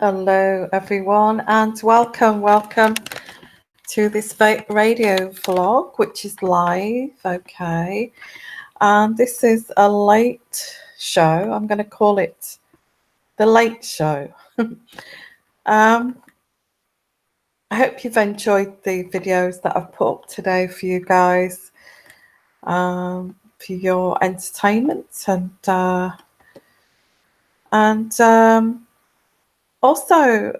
Hello, everyone, and welcome to this radio vlog, which is live. Okay, and this is a late show. I'm going to call it the late show. I hope you've enjoyed the videos that I've put up today for you guys, for your entertainment and also,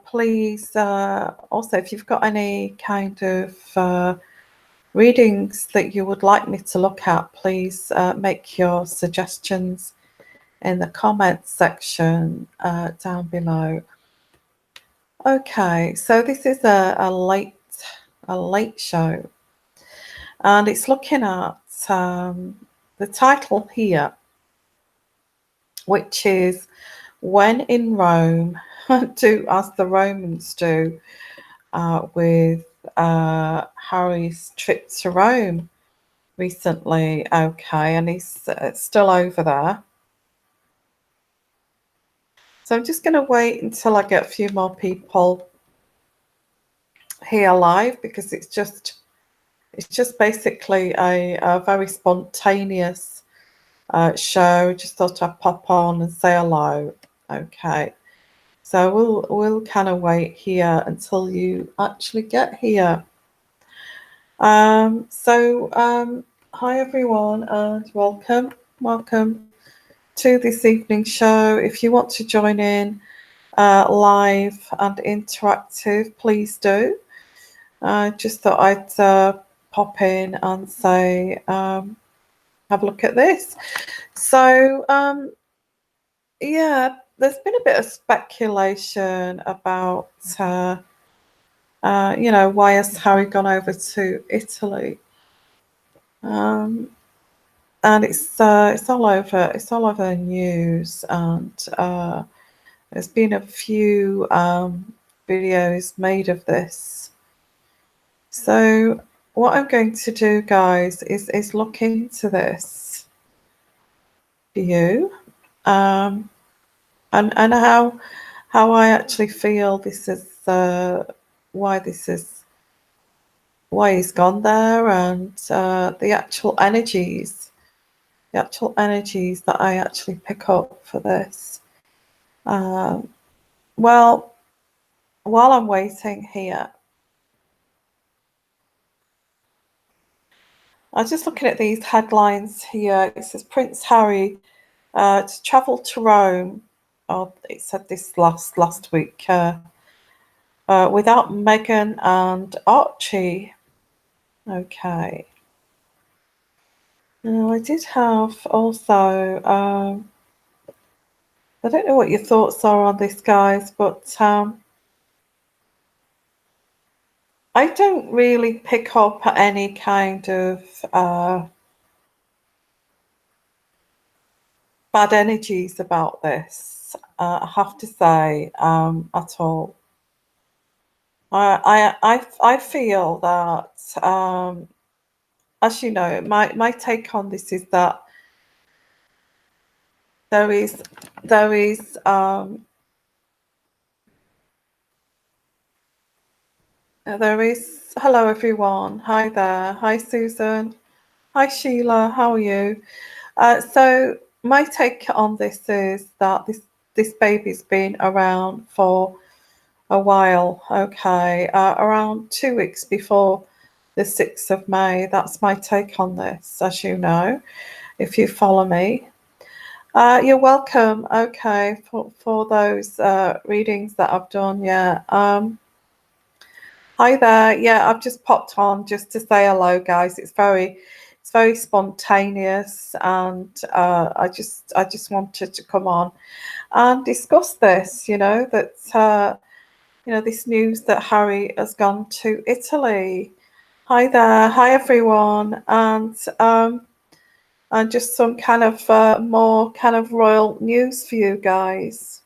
please, also, if you've got any kind of readings that you would like me to look at, please make your suggestions in the comments section down below. Okay, so this is a late show, and it's looking at the title here, which is "When in Rome, Do as the Romans Do," with Harry's trip to Rome recently. Okay, and he's still over there. So I'm just going to wait until I get a few more people here live, because it's just basically a very spontaneous show. Just thought I'd pop on and say hello. Okay. So we'll kind of wait here until you actually get here. Hi everyone, and welcome to this evening's show. If you want to join in live and interactive, please do. I just thought I'd pop in and say, have a look at this. So yeah, there's been a bit of speculation about why has Harry gone over to Italy? And it's all over the news, and there's been a few videos made of this. So what I'm going to do, guys, is look into this for you, and how I actually feel this is why he's gone there, and the actual energies that I actually pick up for this. Well, while I'm waiting here, I was just looking at these headlines here. It says Prince Harry to travel to Rome. Oh, it said this last week without Meghan and Archie. Okay. Now, I did have also, I don't know what your thoughts are on this, guys, but I don't really pick up any kind of bad energies about this, I have to say, at all. I feel that, as you know, my take on this is that there is hello everyone, hi there, hi Susan, hi Sheila, how are you? So my take on this is that this baby's been around for a while. Okay, around 2 weeks before the 6th of May. That's my take on this, as you know, if you follow me. You're welcome. Okay, for those readings that I've done. Yeah. Hi there. Yeah, I've just popped on just to say hello, guys. It's very spontaneous, and I just wanted to come on and discuss this. That this news that Harry has gone to Italy. Hi there. Hi everyone, and just some kind of more kind of royal news for you guys.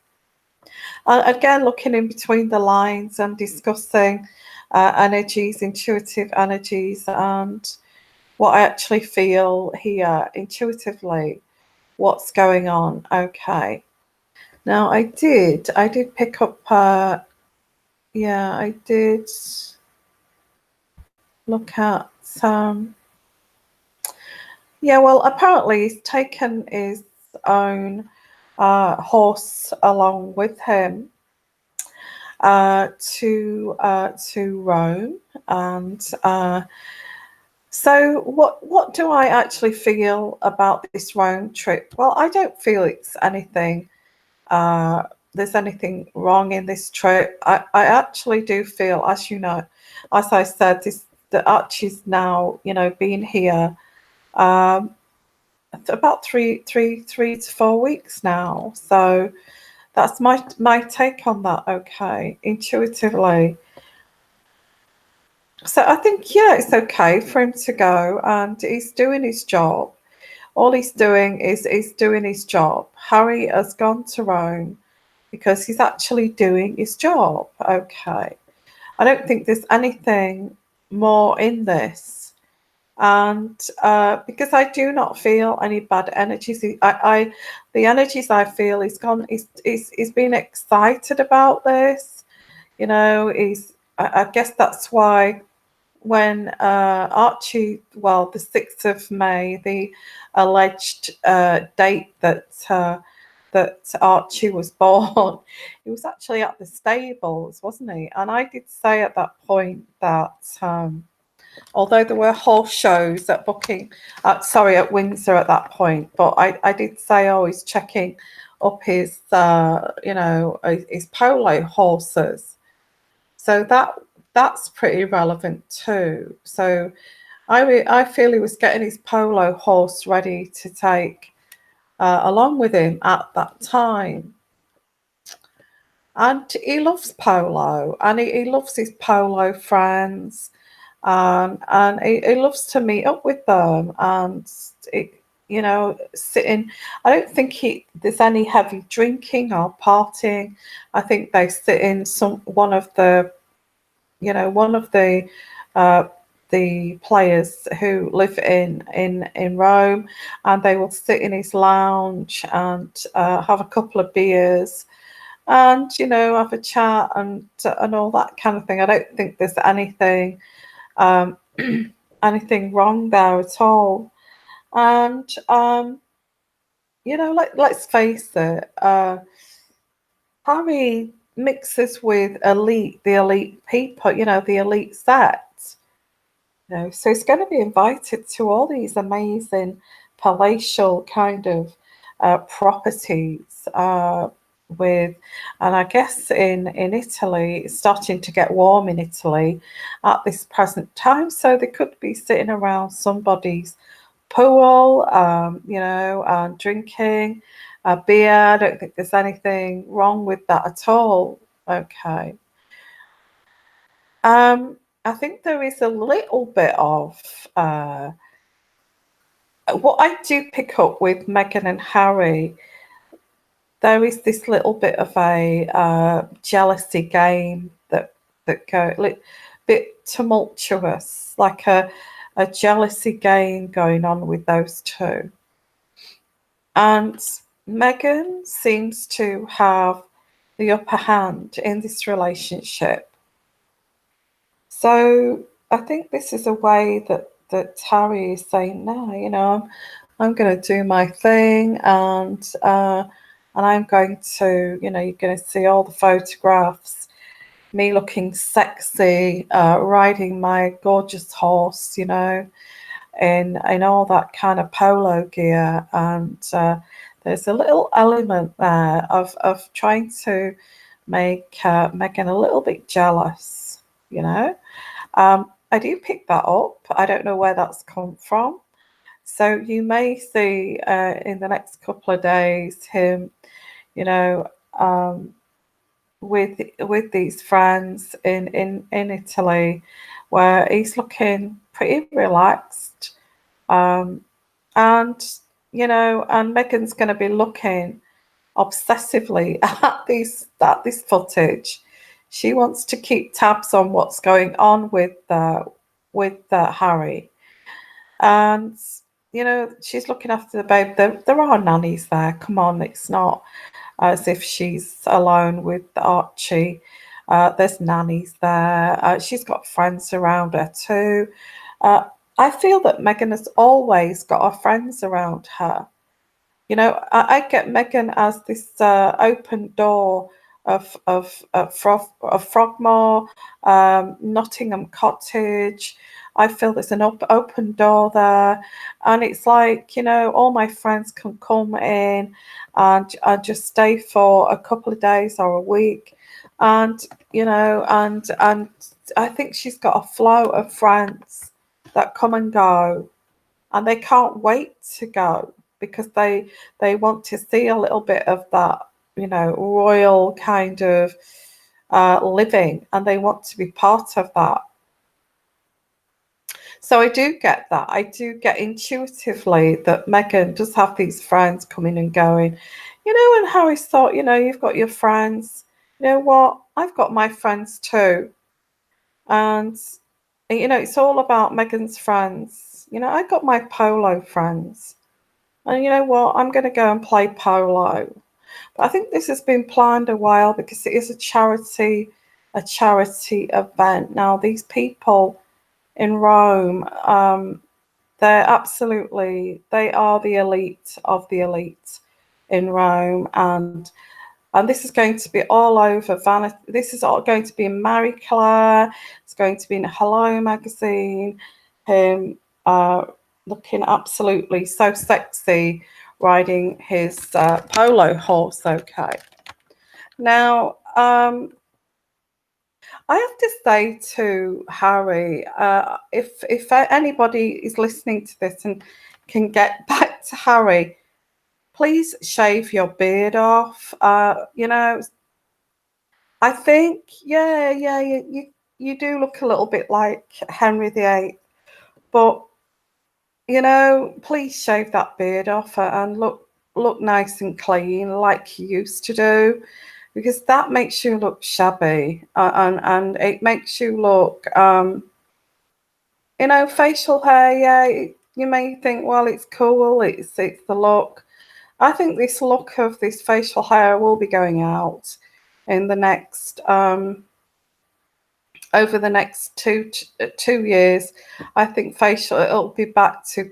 Again, looking in between the lines and discussing energies, intuitive energies, and what I actually feel here intuitively, what's going on. Okay. Now I did pick up. Yeah, I did look at. Yeah, well, apparently he's taken his own horse along with him to Rome, and so what do I actually feel about this Rome trip? Well, I don't feel it's anything. Uh, there's anything wrong in this trip. I actually do feel, as you know, as I said, this that Archie's now, been here um, about three to 4 weeks now. So that's my take on that. Okay, intuitively. So I think, yeah, it's okay for him to go, and he's doing his job. All he's doing is doing his job. Harry has gone to Rome because he's actually doing his job. Okay. I don't think there's anything more in this. And because I do not feel any bad energies, the energies I feel is gone. He's been excited about this. He's. I guess that's why when Archie, well, the 6th of May, the alleged date that Archie was born, he was actually at the stables, wasn't he? And I did say at that point that although there were horse shows at at Windsor at that point, but I did say, oh, he's checking up his, his polo horses. So that's pretty relevant too. So I feel he was getting his polo horse ready to take along with him at that time. And he loves polo, and he loves his polo friends, and he loves to meet up with them and sitting. I don't think there's any heavy drinking or partying. I think they sit in one of the uh, the players who live in Rome, and they will sit in his lounge and have a couple of beers and have a chat and all that kind of thing. I don't think there's anything um, anything wrong there at all. And let's face it, Harry mixes with the elite people, the elite set. So he's going to be invited to all these amazing palatial kind of properties with, and I guess in Italy, it's starting to get warm in Italy at this present time, so they could be sitting around somebody's pool, and drinking a beer. I don't think there's anything wrong with that at all. Okay. I think there is a little bit of what I do pick up with Meghan and Harry. There is this little bit of a jealousy game that go a bit tumultuous, like a jealousy game going on with those two. And Meghan seems to have the upper hand in this relationship. So I think this is a way that Harry is saying, no, I'm going to do my thing, and I'm going to, you're going to see all the photographs, me looking sexy, riding my gorgeous horse, in all that kind of polo gear, and there's a little element there of trying to make Meghan a little bit jealous, I do pick that up. I don't know where that's come from. So you may see in the next couple of days him, you know, um, with these friends in Italy, where he's looking pretty relaxed, um, and and Meghan's going to be looking obsessively at this footage. She wants to keep tabs on what's going on with Harry, and she's looking after the babe. There are nannies there. Come on, it's not as if she's alone with Archie. There's nannies there. She's got friends around her too. Uh, I feel that Megan has always got her friends around her. I get Megan as this open door of Frogmore, Nottingham Cottage. I feel there's an open door there, and it's like all my friends can come in and just stay for a couple of days or a week, and and I think she's got a flow of friends that come and go, and they can't wait to go because they want to see a little bit of that royal kind of living, and they want to be part of that. So I do get that. I do get intuitively that Megan does have these friends coming and going. And Harry's thought, you've got your friends. You know what? I've got my friends too. And it's all about Megan's friends. I got my polo friends. And you know what? I'm going to go and play polo. But I think this has been planned a while because it is a charity event. Now, these people in Rome, they are the elite of the elite in Rome, and this is going to be all over Vanity. This is all going to be in Marie Claire. It's going to be in Hello magazine. Him looking absolutely so sexy, riding his polo horse. Okay. Now, I have to say to Harry, if anybody is listening to this and can get back to Harry, please shave your beard off. I think, yeah, you do look a little bit like Henry VIII, but please shave that beard off and look nice and clean like you used to do, because that makes you look shabby, and it makes you look, facial hair. Yeah, you may think, well, it's cool, it's the look. I think this look of this facial hair will be going out in the next over the next 2 years. I think it'll be back to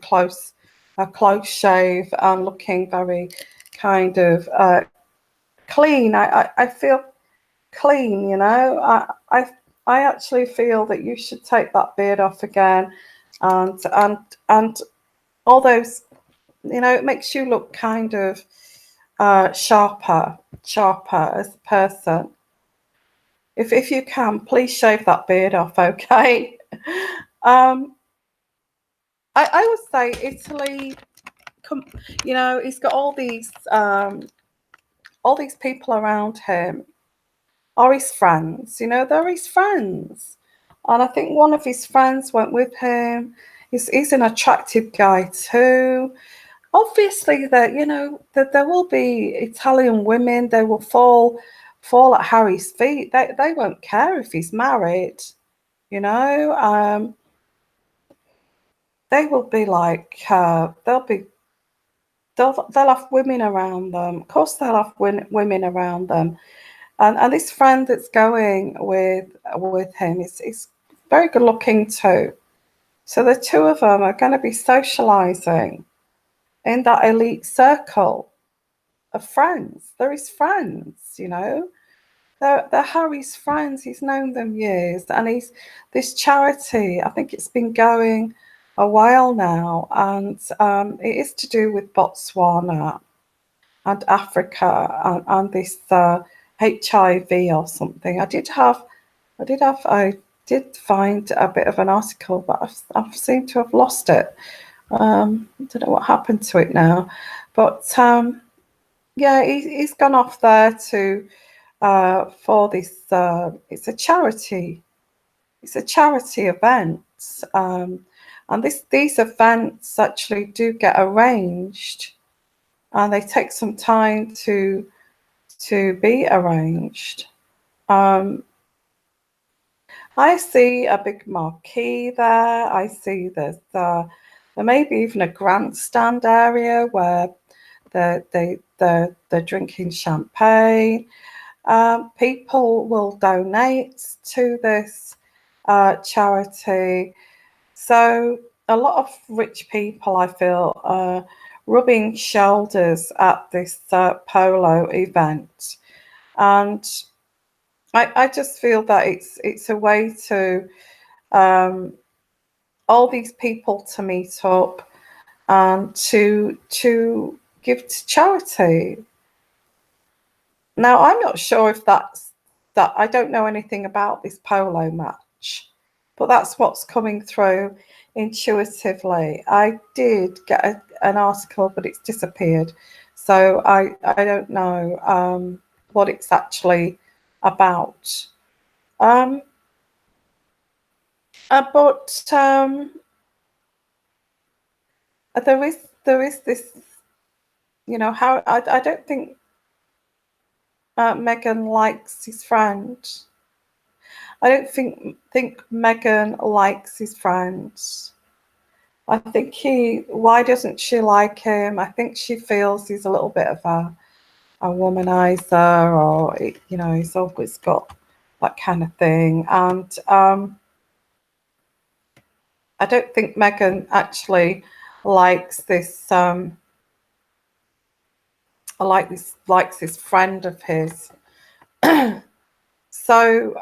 a close shave and looking very kind of clean. I feel clean, I actually feel that you should take that beard off again, and all those, it makes you look kind of sharper as a person. If you can, please shave that beard off, okay? um I would say Italy, he's got all these people around him are his friends. They're his friends. And I think one of his friends went with him. He's an attractive guy too. Obviously, that there will be Italian women. They will fall at Harry's feet. They won't care if he's married. They will be like they'll have women around them. Of course, they'll have women around them. And this friend that's going with him is very good looking too. So the two of them are going to be socializing in that elite circle of friends. They're his friends. They're Harry's friends. He's known them years, and he's this charity. I think it's been going a while now, and it is to do with Botswana and Africa, and this HIV or something. I did find a bit of an article, but I've seemed to have lost it. I don't know what happened to it now, but yeah, he's gone off there to for this. It's a charity. It's a charity event, and these events actually do get arranged, and they take some time to be arranged. I see a big marquee there. I see there's There may be even a grandstand area where they're drinking champagne. People will donate to this charity. So a lot of rich people, I feel, are rubbing shoulders at this polo event, and I just feel that it's a way to all these people to meet up and to give to charity. Now, I'm not sure if that's that. I don't know anything about this polo match, but that's what's coming through intuitively. I did get an article, but it's disappeared, so I don't know what it's actually about. Um, but there is this, how I don't think Megan likes his friend. I don't think Megan likes his friends. I think why doesn't she like him? I think she feels he's a little bit of a womanizer, or he's always got that kind of thing. And I don't think Megan actually likes this. Likes this friend of his. So,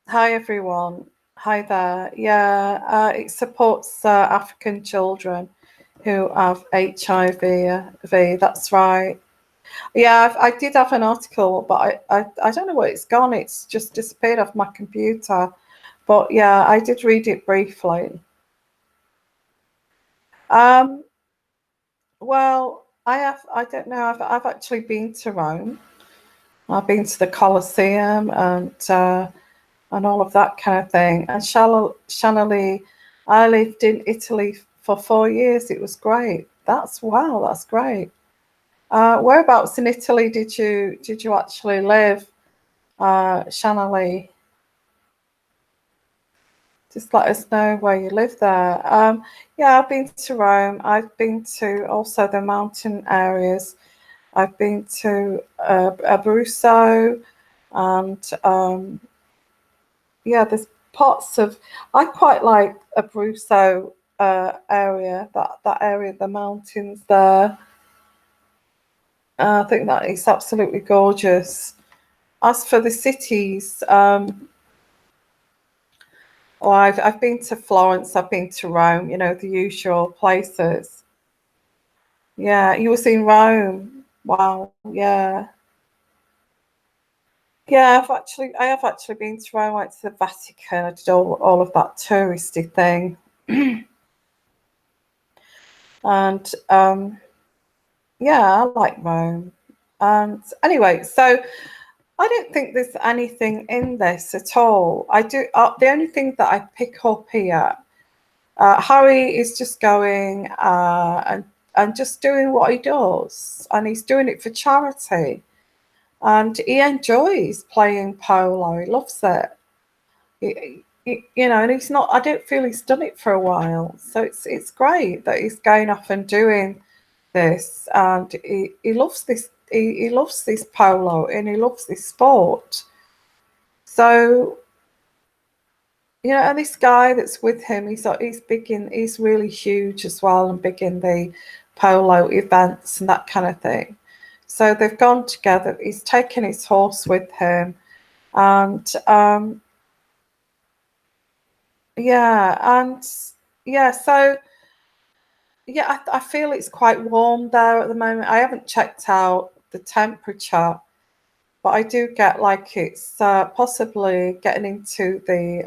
hi everyone. Hi there. Yeah, it supports African children who have HIV. That's right. Yeah, I did have an article, but I don't know where it's gone. It's just disappeared off my computer. But yeah, I did read it briefly. Well, I don't know. I've actually been to Rome. I've been to the Colosseum and all of that kind of thing. And Chanelly, I lived in Italy for 4 years. It was great. That's great. Whereabouts in Italy did you actually live, Chanelly? Just let us know where you live there. Yeah, I've been to Rome. I've been to also the mountain areas. I've been to Abruzzo, and yeah, there's parts of. I quite like Abruzzo area. That area, the mountains there. I think that is absolutely gorgeous. As for the cities, well, I've been to Florence. I've been to Rome. The usual places. Yeah, you was in Rome. Wow. Yeah. Yeah, I have actually been to Rome. I went to the Vatican. I did all of that touristy thing. And yeah, I like Rome. And anyway, so I don't think there's anything in this at all. I do. The only thing that I pick up here, Harry is just going and just doing what he does, and he's doing it for charity, and he enjoys playing polo. He loves it. And he's not. I don't feel he's done it for a while, so it's great that he's going off and doing this, and he loves this. He loves this polo, and he loves this sport. So and this guy that's with him, he's really huge as well, and big in the polo events and that kind of thing. So they've gone together. He's taken his horse with him, and yeah, and yeah, so yeah, I feel it's quite warm there at the moment. I haven't checked out the temperature, but I do get like it's possibly getting into the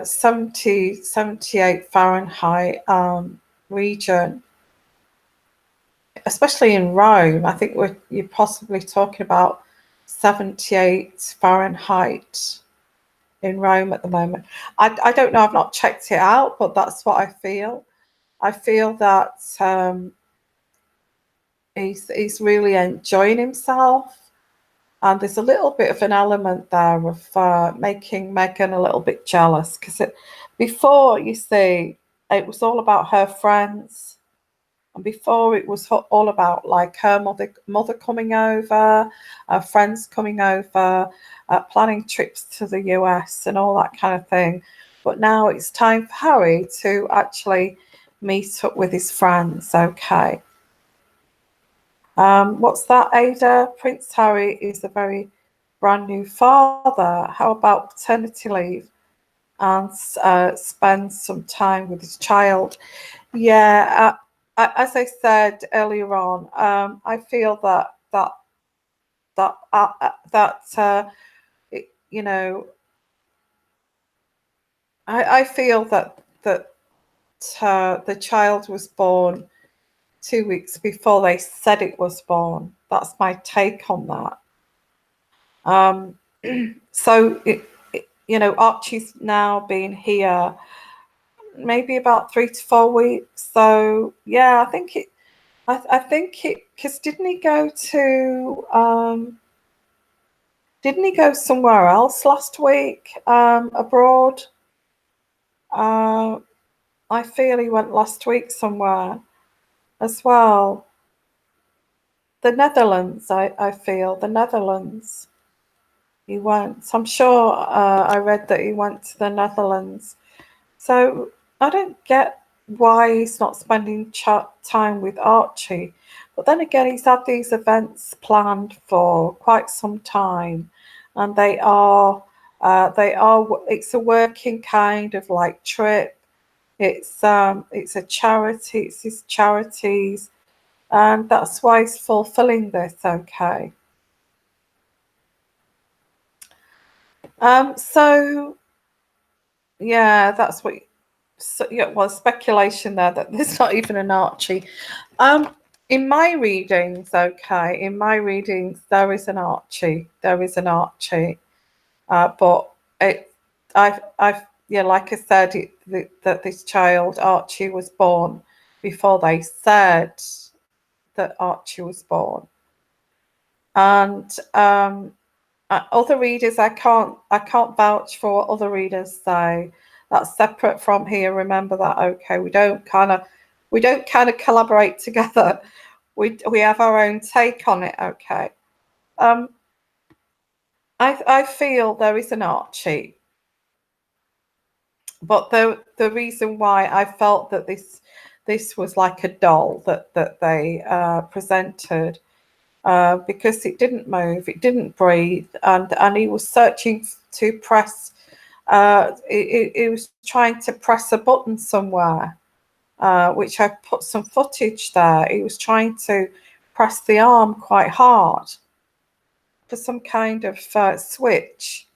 78 Fahrenheit region, especially in Rome. I think you're possibly talking about 78 Fahrenheit in Rome at the moment. I don't know. I've not checked it out, but that's what I feel. I feel that he's really enjoying himself, and there's a little bit of an element there of making Megan a little bit jealous, because before, you see, it was all about her friends, and before it was all about like her mother coming over, her friends coming over, planning trips to the US and all that kind of thing. But now it's time for Harry to actually meet up with his friends. Okay. What's that, Ada? Prince Harry is a very brand new father. How about paternity leave and spend some time with his child? Yeah, as I said earlier on, I feel that you know, I feel that the child was born 2 weeks before they said it was born. That's my take on that. Um, so Archie's now been here maybe about 3 to 4 weeks. So yeah, I think it, because didn't he go somewhere else last week, abroad? Uh, I feel he went last week somewhere as well. The Netherlands, I feel, the Netherlands. He went. I'm sure I read that he went to the Netherlands. So I don't get why he's not spending time with Archie. But then again, he's had these events planned for quite some time, and it's a working kind of like trip. It's a charity. It's his charities, and that's why he's fulfilling this. Okay. So yeah, that's what. So yeah, well, speculation there that there's not even an Archie. Um, in my readings, okay, in my readings, there is an Archie. There is an Archie. But yeah, like I said, that this child Archie was born before they said that Archie was born, and other readers, I can't vouch for what other readers say. That's separate from here. Remember that, okay? We don't kind of collaborate together. We have our own take on it, okay? Um, I feel there is an Archie, but the reason why I felt that this was like a doll that they presented, because it didn't move, it didn't breathe, and he was searching to press. He was trying to press a button somewhere, which I put some footage there. He was trying to press the arm quite hard for some kind of switch.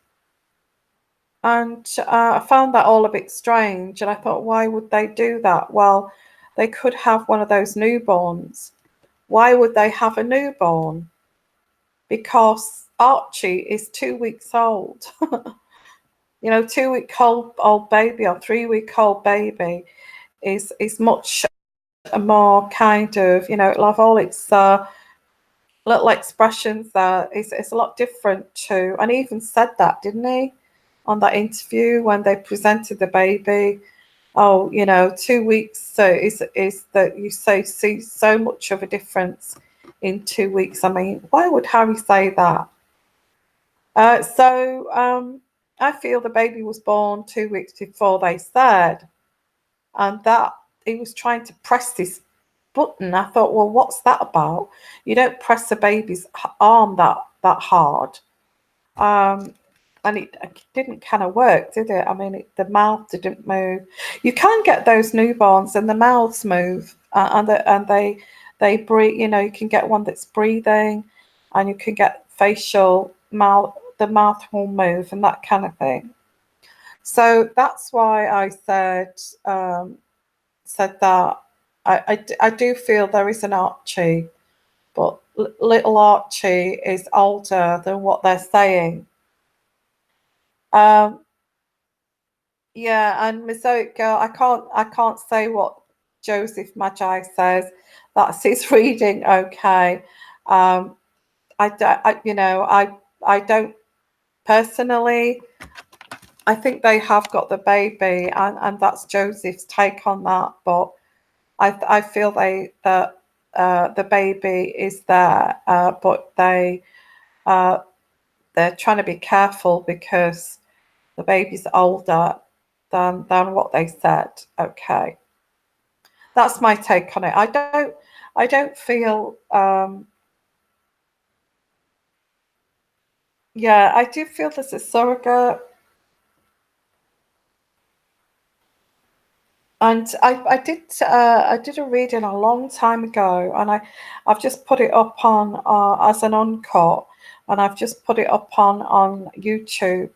And I found that all a bit strange. And I thought, why would they do that? Well, they could have one of those newborns. Why would they have a newborn? Because Archie is 2 weeks old. 2 week old baby or 3 week old baby is much more kind of, it'll have all its little expressions there. It's a lot different too. And he even said that, didn't he, on that interview when they presented the baby? Oh, 2 weeks is that you see so much of a difference in 2 weeks. I mean, why would Harry say that? So I feel the baby was born 2 weeks before they said, and that he was trying to press this button. I thought, well, what's that about? You don't press a baby's arm that hard. And it didn't kind of work, did it? I mean, the mouth didn't move. You can get those newborns, and the mouths move, and they breathe. You can get one that's breathing, and you can get facial mouth. The mouth will move, and that kind of thing. So that's why I said that. I do feel there is an Archie, but little Archie is older than what they're saying. Um, yeah, and Mosaic Girl, I can't say what Joseph Magi says. That's his reading, okay. Um, I don't personally. I think they have got the baby, and that's Joseph's take on that. But I feel that the baby is there, but uh, they're trying to be careful because the baby's older than what they said. Okay, that's my take on it. I don't feel. Yeah, I do feel there's a surrogate. And I did a reading a long time ago, and I've just put it up on as an uncut, and I've just put it up on YouTube.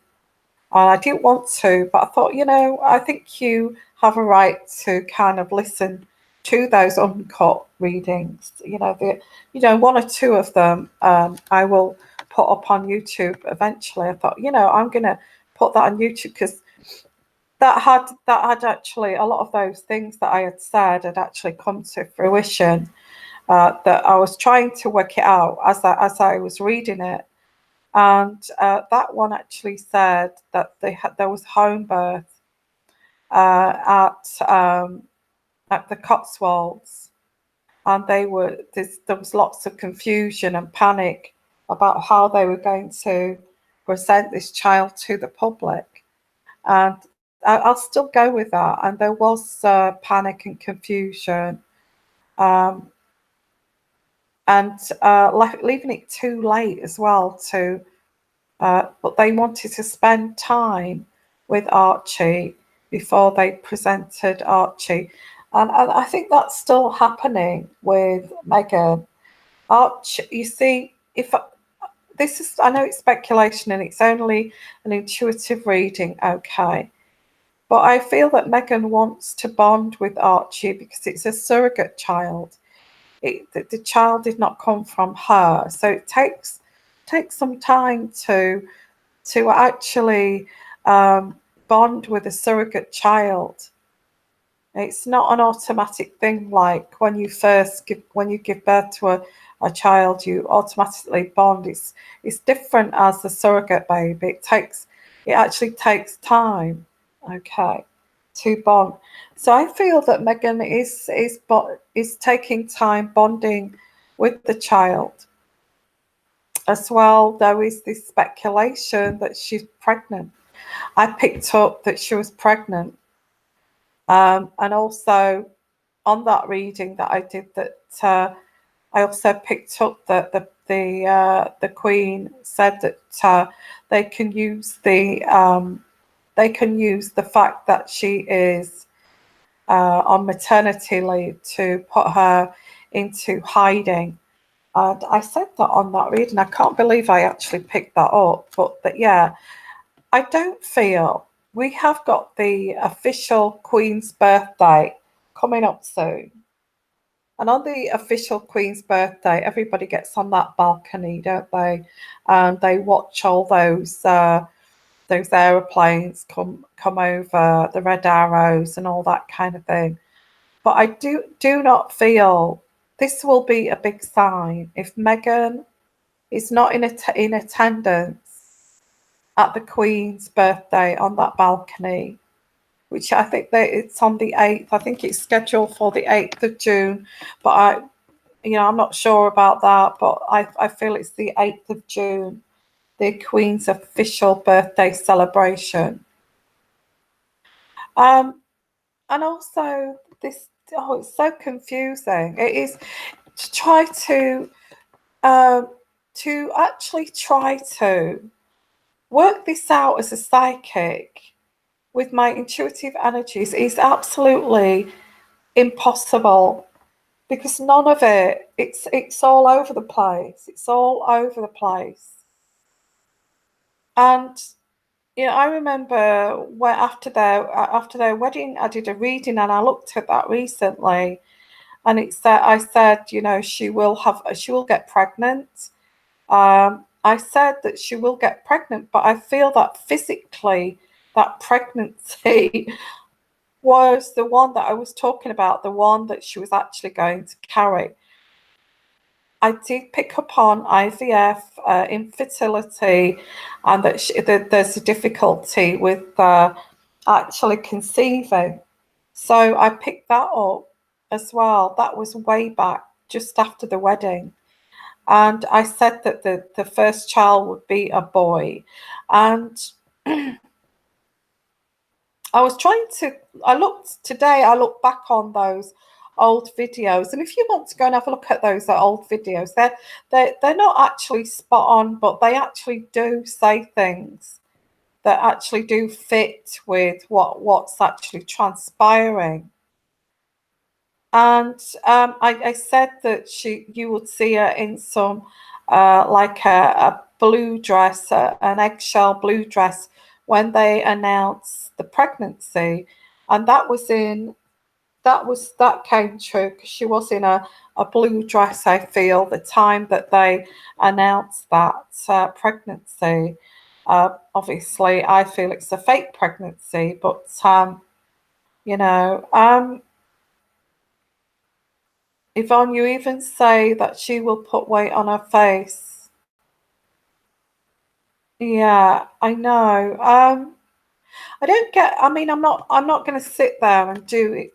And I didn't want to, but I thought, I think you have a right to kind of listen to those uncut readings. One or two of them I will put up on YouTube eventually. I thought, I'm gonna put that on YouTube because that had actually a lot of those things that I had said had actually come to fruition. That I was trying to work it out as I was reading it, and that one actually said that there was home birth at the Cotswolds, and there was lots of confusion and panic about how they were going to present this child to the public. And I'll still go with that. And there was panic and confusion, um, and leaving it too late as well. But they wanted to spend time with Archie before they presented Archie, and I think that's still happening with Meghan. Archie, you see, if this is, I know it's speculation and it's only an intuitive reading, okay. But I feel that Meghan wants to bond with Archie because it's a surrogate child. The child did not come from her, so it takes some time to actually bond with a surrogate child. It's not an automatic thing like when you give birth to a child, you automatically bond. It's different as a surrogate baby. It actually takes time, okay, to bond. So I feel that Meghan is taking time bonding with the child. As well, there is this speculation that she's pregnant. I picked up that she was pregnant. And also on that reading that I did, that I also picked up that the Queen said that they can use the fact that she is on maternity leave to put her into hiding. And I said that on that reading. I can't believe I actually picked that up. But yeah, I don't feel we have got the official Queen's birthday coming up soon. And on the official Queen's birthday, everybody gets on that balcony, don't they? And they watch all those aeroplanes come over, the red arrows and all that kind of thing. But I do not feel this will be a big sign if Meghan is not in attendance at the Queen's birthday on that balcony, which I think that it's on the 8th. I think it's scheduled for the 8th of June, but I'm not sure about that, but I feel it's the 8th of June, the Queen's official birthday celebration. And also this, oh, it's so confusing. It is to try to actually try to work this out as a psychic with my intuitive energies is absolutely impossible because none of it's all over the place. It's all over the place. And I remember where after their wedding, I did a reading and I looked at that recently, and I said, she will get pregnant. I said that she will get pregnant, but I feel that physically that pregnancy was the one that I was talking about, the one that she was actually going to carry. I did pick up on IVF, infertility, and that there's a difficulty with actually conceiving. So I picked that up as well. That was way back, just after the wedding. And I said that the first child would be a boy. And I was trying to, I looked back on those old videos. And if you want to go and have a look at those old videos, they're not actually spot on, but they actually do say things that actually do fit with what's actually transpiring. And I said that you would see her in some like a blue dress, an eggshell blue dress, when they announced the pregnancy, and that came true because she was in a blue dress. I feel the time that they announced that pregnancy. Obviously, I feel it's a fake pregnancy, but you know. Yvonne, you even say that she will put weight on her face. Yeah, I know. I don't get. I mean, I'm not going to sit there and do it.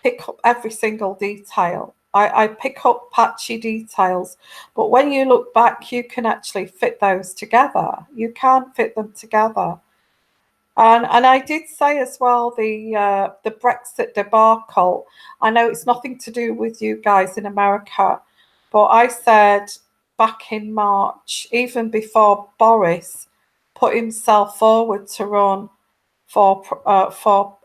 Pick up every single detail. I pick up patchy details, but when you look back, you can actually fit those together. You can fit them together. And I did say as well the Brexit debacle. I know it's nothing to do with you guys in America, but I said back in March, even before Boris put himself forward to run for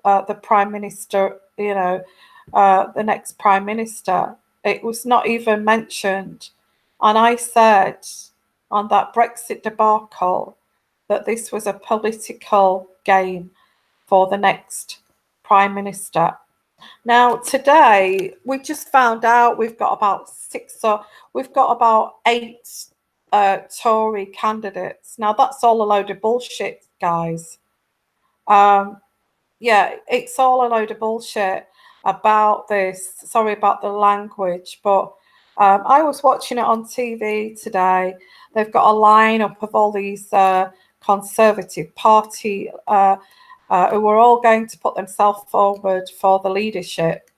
the prime minister, the next prime minister, it was not even mentioned. And I said on that Brexit debacle that this was a political game for the next prime minister. Now, today we just found out we've got about we've got about 8 Tory candidates. Now, that's all a load of bullshit, guys. Yeah, it's all a load of bullshit about this. Sorry about the language, but I was watching it on TV today. They've got a lineup of all these Conservative Party who are all going to put themselves forward for the leadership,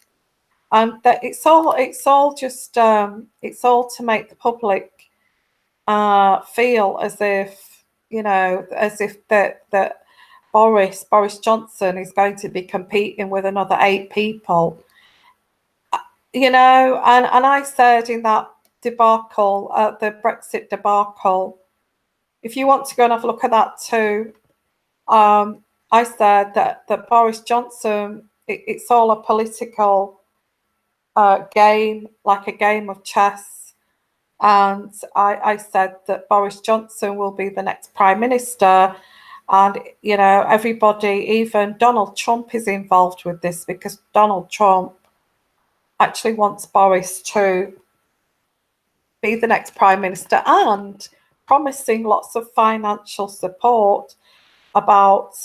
and that it's all just it's all to make the public feel as if that Boris Johnson is going to be competing with another 8 people, and I said in that debacle, the Brexit debacle, if you want to go and have a look at that too, I said that Boris Johnson, it's all a political game, like a game of chess. And I said that Boris Johnson will be the next prime minister. And, everybody, even Donald Trump is involved with this, because Donald Trump actually wants Boris to be the next prime minister, and promising lots of financial support about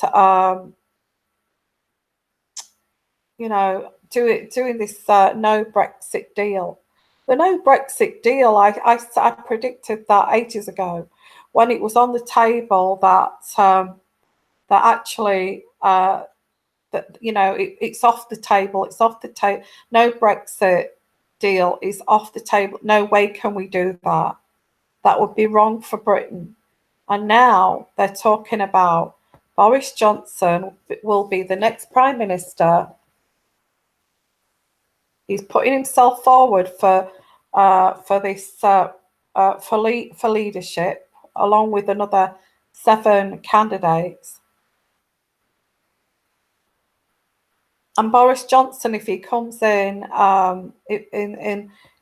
doing this no Brexit deal. The no Brexit deal, I predicted that ages ago when it was on the table that actually it's off the table. It's off the table. No Brexit deal is off the table. No way can we do that. That would be wrong for Britain. And now they're talking about Boris Johnson will be the next prime minister. He's putting himself forward for this for leadership, along with another 7 candidates. And Boris Johnson, if he comes in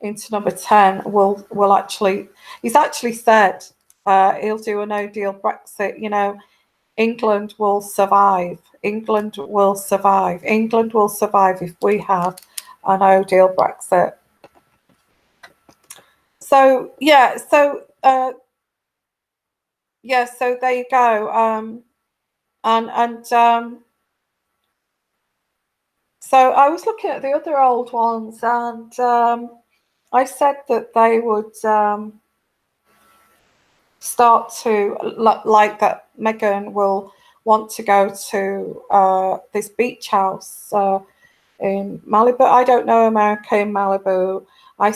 into number 10, will actually, he's actually said he'll do a no deal Brexit. England will survive. England will survive. England will survive if we have a no deal Brexit. So so there you go. And so I was looking at the other old ones, and I said that they would start to like that Megan will want to go to this beach house in Malibu. I don't know America in Malibu. I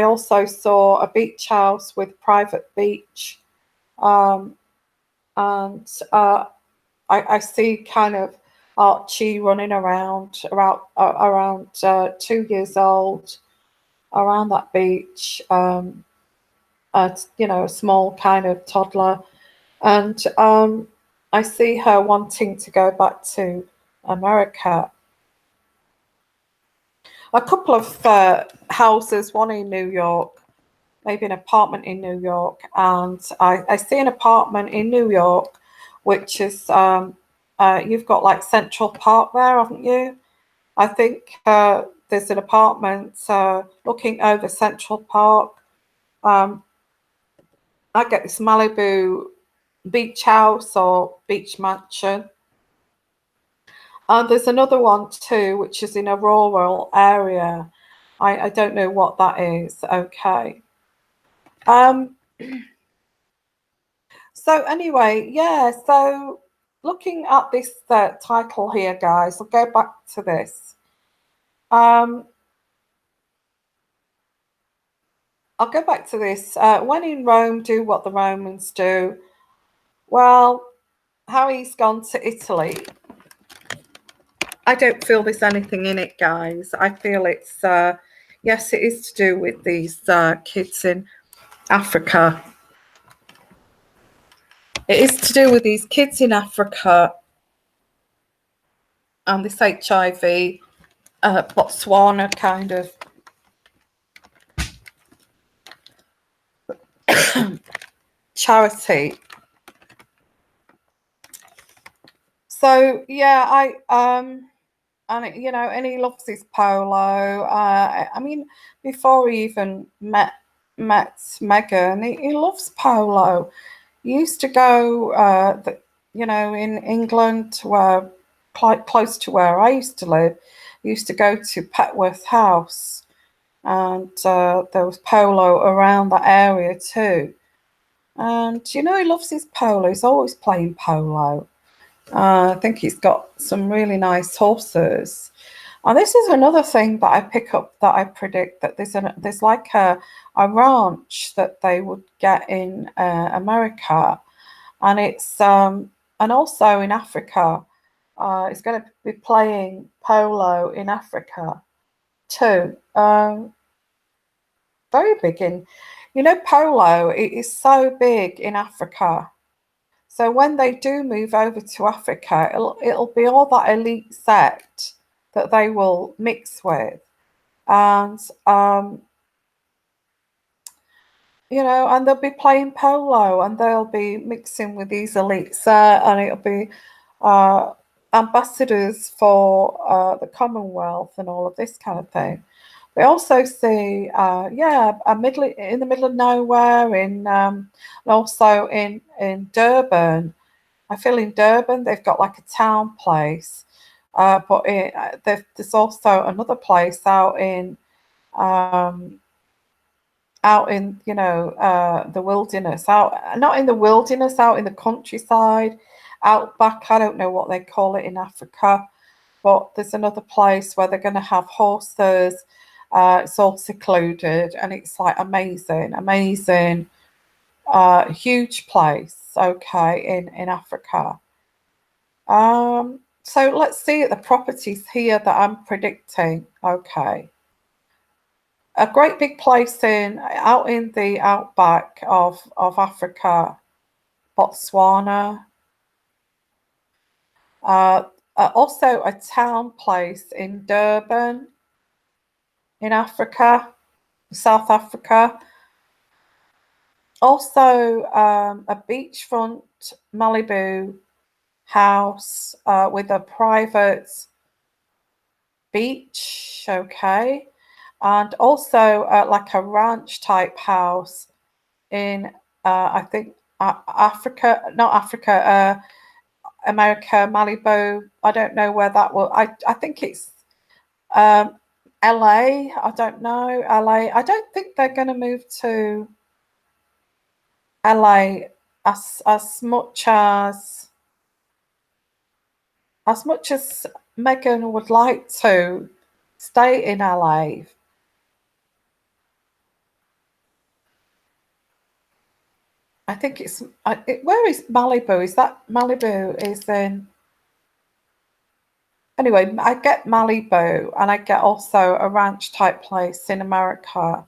also saw a beach house with private beach, um, and I see kind of Archie running around 2 years old around that beach. A small kind of toddler, and I see her wanting to go back to America. A couple of houses, one in New York, maybe an apartment in New York, and I see an apartment in New York, which is you've got like Central Park there, haven't you? I think there's an apartment looking over Central Park. Um, I get this Malibu beach house or beach mansion. And there's another one too, which is in a rural area. I don't know what that is. Okay. Um, so anyway, yeah, so looking at this title here, guys, I'll go back to this. Um, I'll go back to this. When in Rome, do what the Romans do. Well, Harry's gone to Italy. I don't feel there's anything in it, guys. I feel it's, yes, it is to do with these kids in Africa. It is to do with these kids in Africa and this HIV, Botswana kind of charity. So yeah, and he loves his polo. I mean, before he even met Megan, he loves polo. He used to go, in England, where quite close to where I used to live. He used to go to Petworth House, and there was polo around that area too. And he loves his polo. He's always playing polo. I think he's got some really nice horses. And this is another thing that I pick up that I predict that there's like a ranch that they would get in America, and it's and also in Africa. It's going to be playing polo in Africa too. Very big in, polo. It is so big in Africa. So when they do move over to Africa, it'll be all that elite set that they will mix with, and and they'll be playing polo, and they'll be mixing with these elite set, and it'll be uh, ambassadors for the Commonwealth and all of this kind of thing. We also see, in the middle of nowhere, and also in Durban. I feel in Durban they've got like a town place, but there's also another place um, out in the wilderness, out not in the wilderness, out in the countryside, out back. I don't know what they call it in Africa, but there's another place where they're going to have horses. It's all secluded, and it's like amazing, huge place. Okay, in Africa. So let's see at the properties here that I'm predicting. Okay. A great big place out in the outback of Africa, Botswana. Also a town place in Durban, in Africa, South Africa. Also a beachfront Malibu house with a private beach, okay, and also like a ranch type house in I think Africa, not Africa, America, Malibu. I don't know where that will. I think it's LA, I don't know. LA, I don't think they're going to move to LA as much as Meghan would like to stay in LA. I think where is Malibu? Is that Malibu is in anyway, I get Malibu and I get also a ranch type place in America.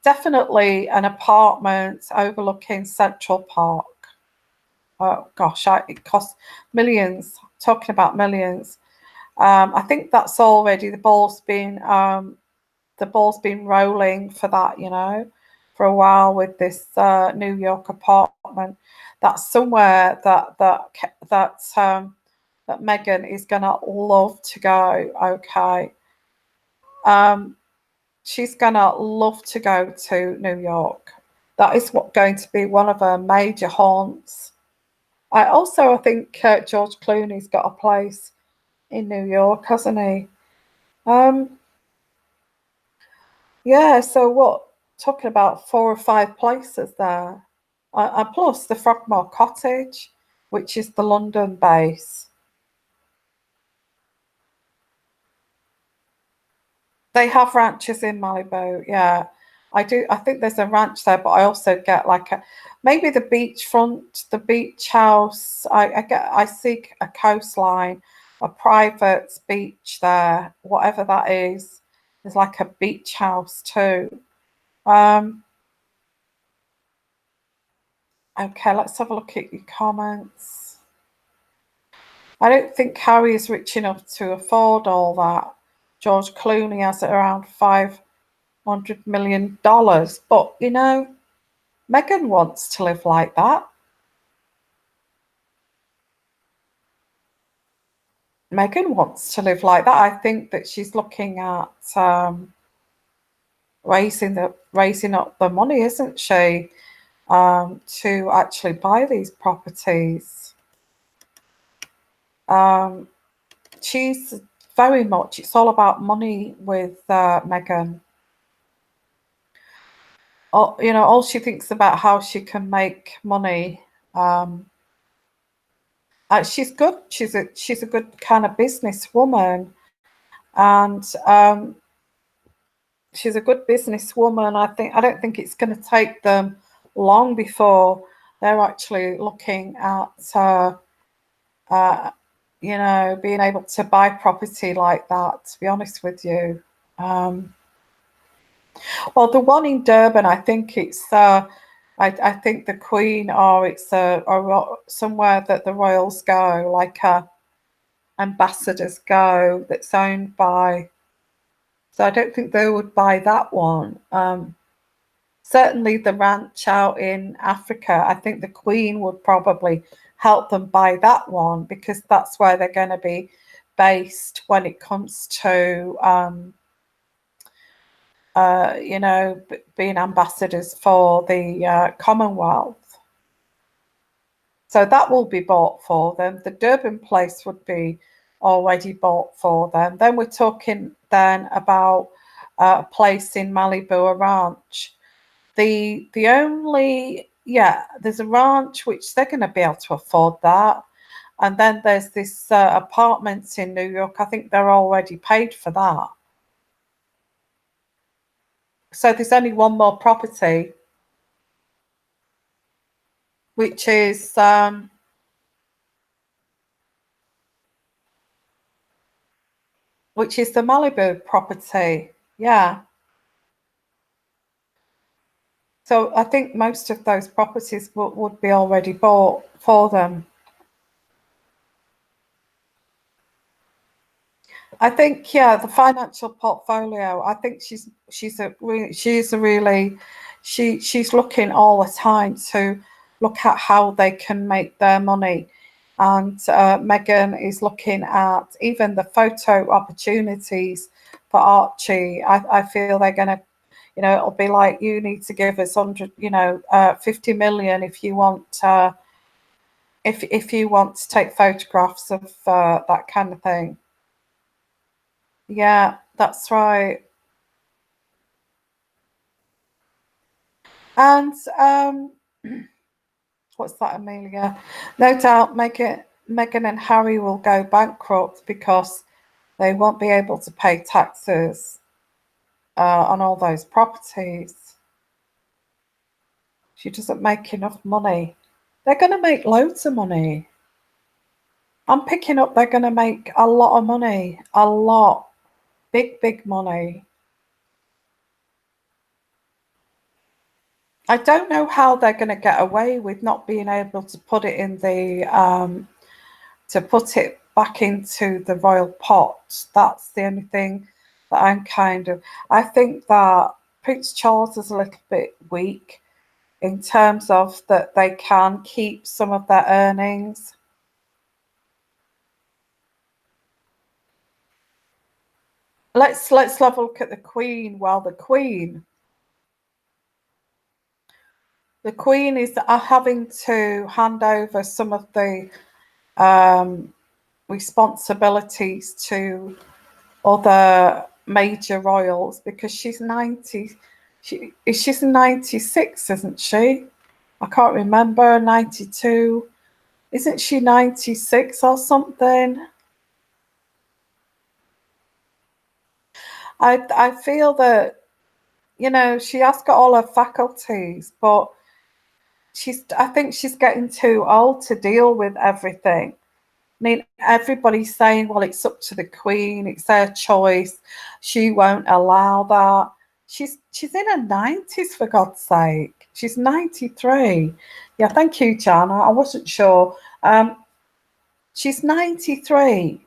Definitely an apartment overlooking Central Park. Oh gosh, it costs millions. Talking about millions. I think that's already the ball's been rolling for that, for a while with this New York apartment. That's somewhere that Megan is gonna love to go. Okay, um, she's gonna love to go to New York. That is what going to be one of her major haunts. I think George Clooney's got a place in New York, hasn't he? Um, yeah. So what? Talking about 4 or 5 places there, and plus the Frogmore Cottage, which is the London base. They have ranches in Malibu. Yeah, I do. I think there's a ranch there, but I also get like maybe the beachfront, the beach house. I see a coastline, a private beach there, whatever that is. There's like a beach house too. Um, okay, let's have a look at your comments. I don't think Harry is rich enough to afford all that. George Clooney has around $500 million, but Meghan wants to live like that. Meghan wants to live like that. I think that she's looking at raising up the money, isn't she, to actually buy these properties. Um, she's very much. It's all about money with Meghan. All she thinks about how she can make money. Um, she's good. She's a good kind of businesswoman, and she's a good businesswoman. I don't think it's going to take them long before they're actually looking at uh, being able to buy property like that. To be honest with you, um, well, the one in Durban, I think it's. I think the Queen, or it's somewhere that the royals go, like ambassadors go, that's owned by. So I don't think they would buy that one. Certainly, the ranch out in Africa, I think the Queen would probably help them buy that one because that's where they're going to be based when it comes to, being ambassadors for the Commonwealth. So that will be bought for them. The Durban place would be already bought for them. Then we're talking then about a place in Malibu, a ranch. The only there's a ranch which they're going to be able to afford that, and then there's this apartments in New York. I think they're already paid for that. So there's only one more property, which is the Malibu property. Yeah. So I think most of those properties would be already bought for them. I think, yeah, the financial portfolio. I think she's looking all the time to look at how they can make their money, and Megan is looking at even the photo opportunities for Archie. I feel they're going to, it'll be like you need to give us 50 million if you want. If you want to take photographs of that kind of thing. Yeah. That's right. And what's that, Amelia? No doubt Meghan and Harry will go bankrupt because they won't be able to pay taxes on all those properties. She doesn't make enough money. They're going to make loads of money. I'm picking up they're going to make a lot of money. A lot. Big, big money. I don't know how they're going to get away with not being able to put it in the to put it back into the royal pot. That's the only thing that I think that Prince Charles is a little bit weak in terms of that they can keep some of their earnings. Let's have a look at the Queen. Well, the Queen is having to hand over some of the um, responsibilities to other major royals because she's 90. She's 96, isn't she? I can't remember. 92. Isn't she 96 or something? I feel that, she has got all her faculties, but I think she's getting too old to deal with everything. I mean, everybody's saying, well, it's up to the Queen, it's their choice. She won't allow that. She's in her 90s, for God's sake. She's 93. Yeah, thank you, Jana. I wasn't sure. She's 93.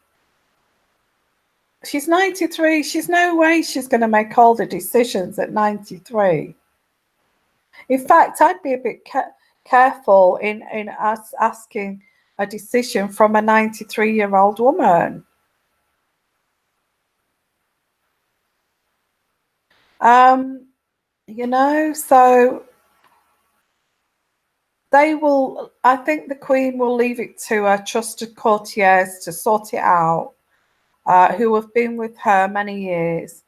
She's 93. She's no way she's going to make all the decisions at 93. In fact, I'd be a bit careful in us asking a decision from a 93-year-old woman. So I think the Queen will leave it to her trusted courtiers to sort it out, who have been with her many years,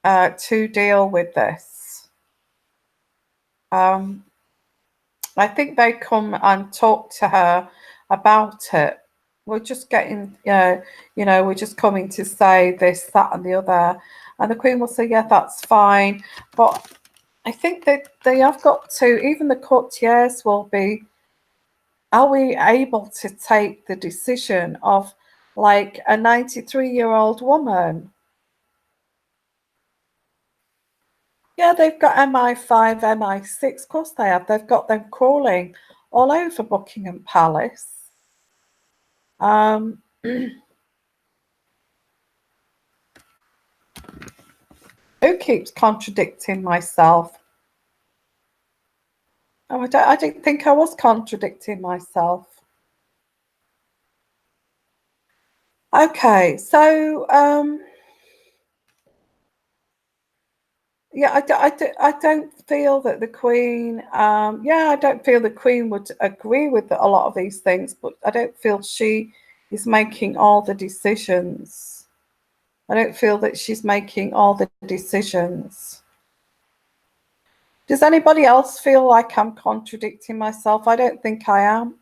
to deal with this. I think they come and talk to her about it. We're just getting, we're just coming to say this, that, and the other. And the Queen will say, yeah, that's fine. But I think that they have got to, even the courtiers will be, are we able to take the decision of like a 93-year-old woman? Yeah, they've got MI5, MI6, of course they have. They've got them crawling all over Buckingham Palace. Who keeps contradicting myself? Oh, I didn't think I was contradicting myself. Okay, so yeah, I don't feel that the Queen. I don't feel the Queen would agree with a lot of these things, but I don't feel she is making all the decisions. I don't feel that she's making all the decisions. Does anybody else feel like I'm contradicting myself? I don't think I am.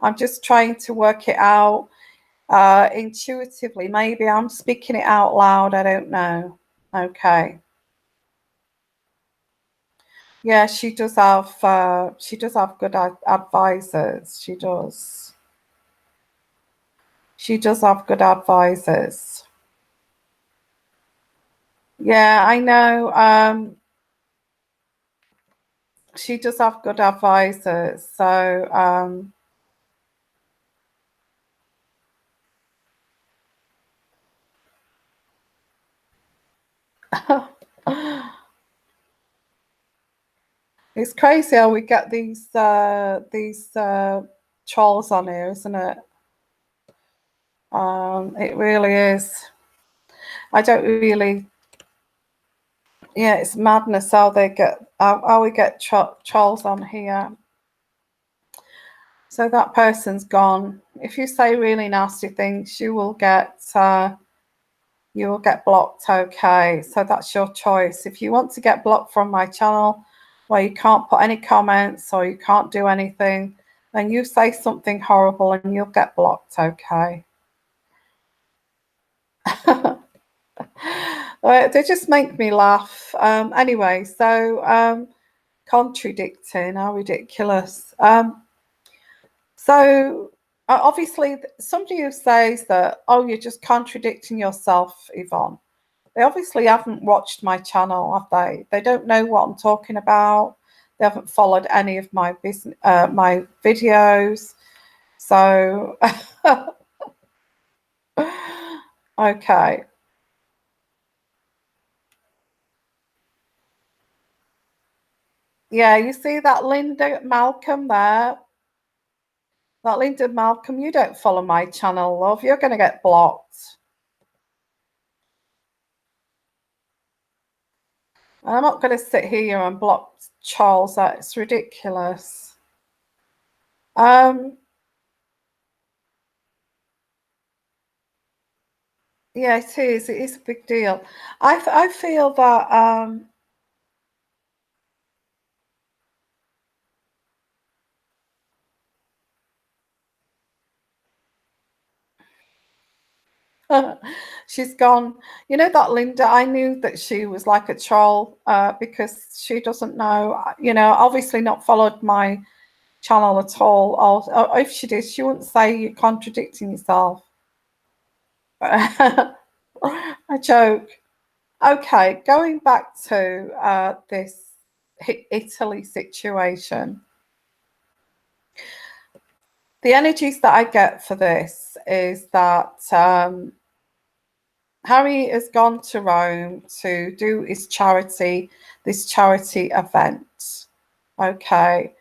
I'm just trying to work it out intuitively. Maybe I'm speaking it out loud. I don't know. Okay. Yeah, she does have good advisors. She does. She does have good advisors. Yeah, I know. She does have good advisors. So it's crazy how we get these trolls on here, isn't it? It really is. I don't really. Yeah, it's madness how we get trolls on here. So that person's gone. If you say really nasty things, you will get you will get blocked. Okay, so that's your choice. If you want to get blocked from my channel where you can't put any comments or you can't do anything, then you say something horrible and you'll get blocked. Okay. They just make me laugh. Anyway, so contradicting, how ridiculous. So obviously, somebody who says that, oh, you're just contradicting yourself, Yvonne, they obviously haven't watched my channel, have they? They don't know what I'm talking about. They haven't followed any of my business, my videos. So, okay. Yeah, you see that Linda Malcolm there? That Linda Malcolm, you don't follow my channel, love. You're going to get blocked. And I'm not going to sit here and block Charles. That's ridiculous. Yeah, it is. It is a big deal. I feel that she's gone. You know that Linda, I knew that she was like a troll because she doesn't know, obviously not followed my channel at all. Or if she did, she wouldn't say you're contradicting yourself. I joke. Okay, going back to this Italy situation. The energies that I get for this is that Harry has gone to Rome to do this charity event. Okay.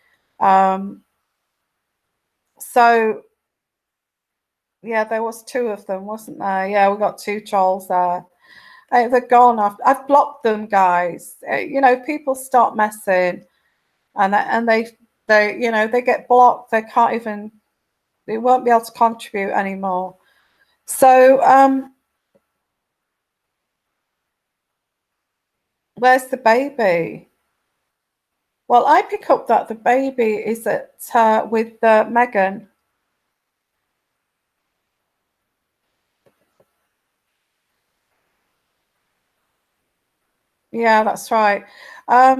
So yeah, there was two of them, wasn't there? Yeah, we got two trolls there. They're gone. I've blocked them, guys. People start messing, and they get blocked. They won't be able to contribute anymore. So where's the baby? Well, I pick up that the baby is with Megan. Yeah, that's right. I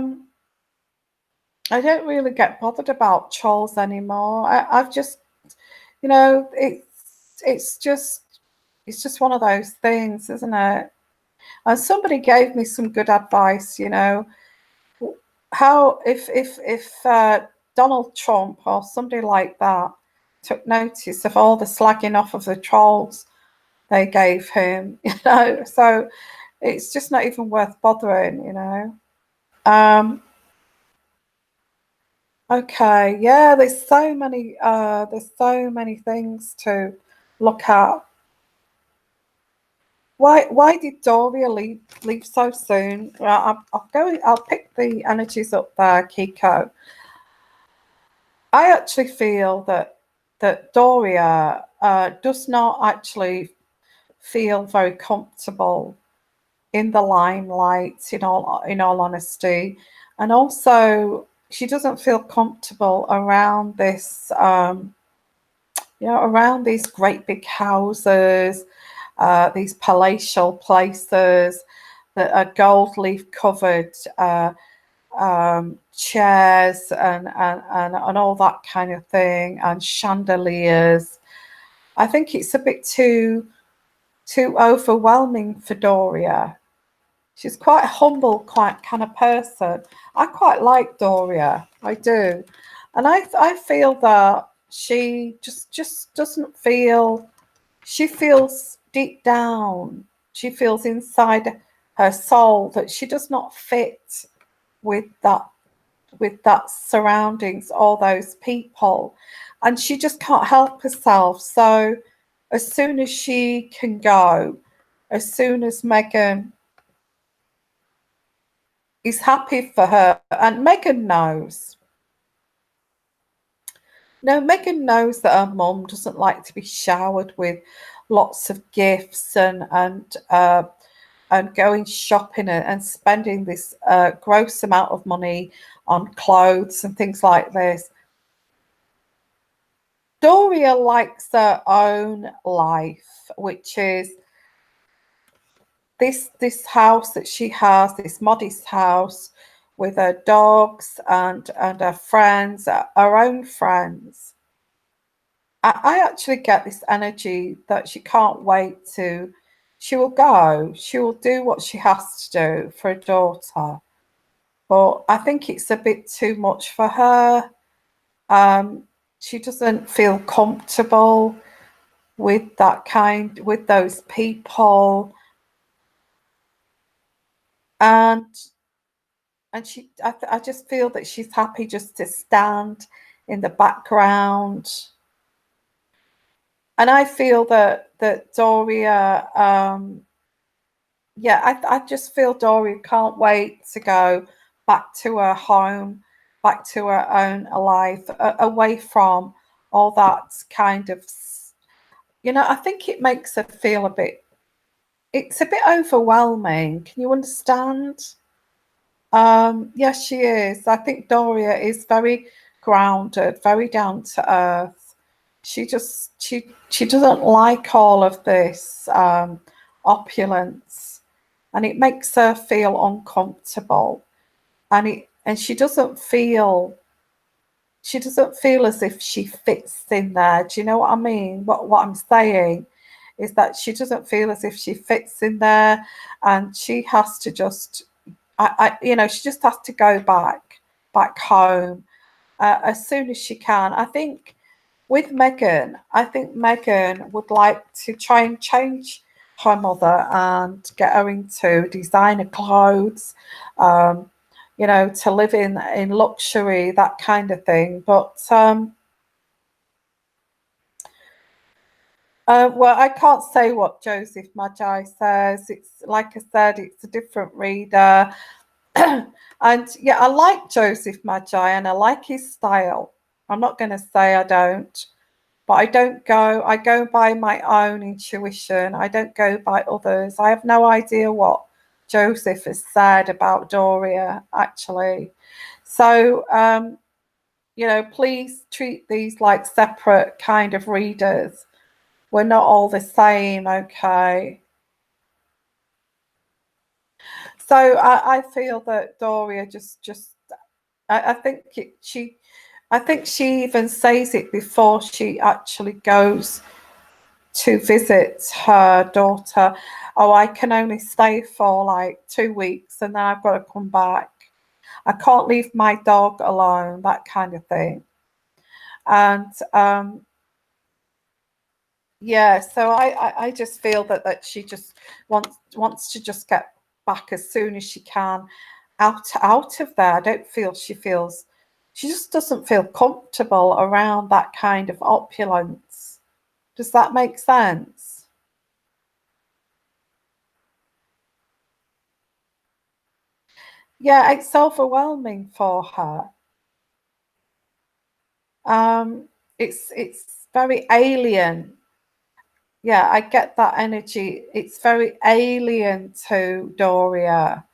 don't really get bothered about trolls anymore. I've just, it's just one of those things, isn't it? And somebody gave me some good advice. How if Donald Trump or somebody like that took notice of all the slagging off of the trolls they gave him, so it's just not even worth bothering. Okay, yeah, there's so many things to look at. Why did Doria leave so soon? Well, I'll pick the energies up there, Kiko. I actually feel that Doria does not actually feel very comfortable in the limelight, in all honesty, and also she doesn't feel comfortable around this, around these great big houses, these palatial places that are gold leaf covered. Chairs and all that kind of thing, and chandeliers. I think it's a bit too overwhelming for Doria. She's quite a humble, quite kind of person. I quite like Doria, I do, and I feel that she just doesn't feel. She feels deep down. She feels inside her soul that she does not fit with that surroundings, all those people, and she just can't help herself. So as soon as she can go, as soon as Megan is happy for her, and Megan knows. No, Megan knows that her mum doesn't like to be showered with lots of gifts and going shopping and spending this gross amount of money on clothes and things like this. Doria likes her own life, which is this house that she has, this modest house with her dogs and her friends, her own friends. I actually get this energy that she can't wait to. She will go. She will do what she has to do for a daughter. But I think it's a bit too much for her. Um, she doesn't feel comfortable with with those people, and I just feel that she's happy just to stand in the background, and I feel that Doria, yeah, I just feel Doria can't wait to go back to her home, back to her own life, away from all that kind of, I think it makes her feel it's a bit overwhelming. Can you understand? Yes, she is. I think Doria is very grounded, very down to earth. She doesn't like all of this opulence, and it makes her feel uncomfortable. And she doesn't feel as if she fits in there. Do you know what I mean? What I'm saying is that she doesn't feel as if she fits in there, and she has to just she just has to go back home as soon as she can. I think with Megan, I think Megan would like to try and change her mother and get her into designer clothes, um, to live in luxury, that kind of thing. But well, I can't say what Joseph Magi says. It's like I said, it's a different reader. And yeah, I like Joseph Magi and I like his style. I'm not going to say I don't, but I go by my own intuition. I don't go by others. I have no idea what Joseph has said about Doria, actually. So, please treat these like separate kind of readers. We're not all the same, okay? So I feel that Doria just I think I think she even says it before she actually goes to visit her daughter. Oh, I can only stay for like 2 weeks and then I've got to come back. I can't leave my dog alone, that kind of thing. And yeah, so I just feel that she just wants to just get back as soon as she can out of there. I don't feel she just doesn't feel comfortable around that kind of opulence. Does that make sense? Yeah, it's overwhelming for her. Um, it's very alien. Yeah, I get that energy. It's very alien to Doria.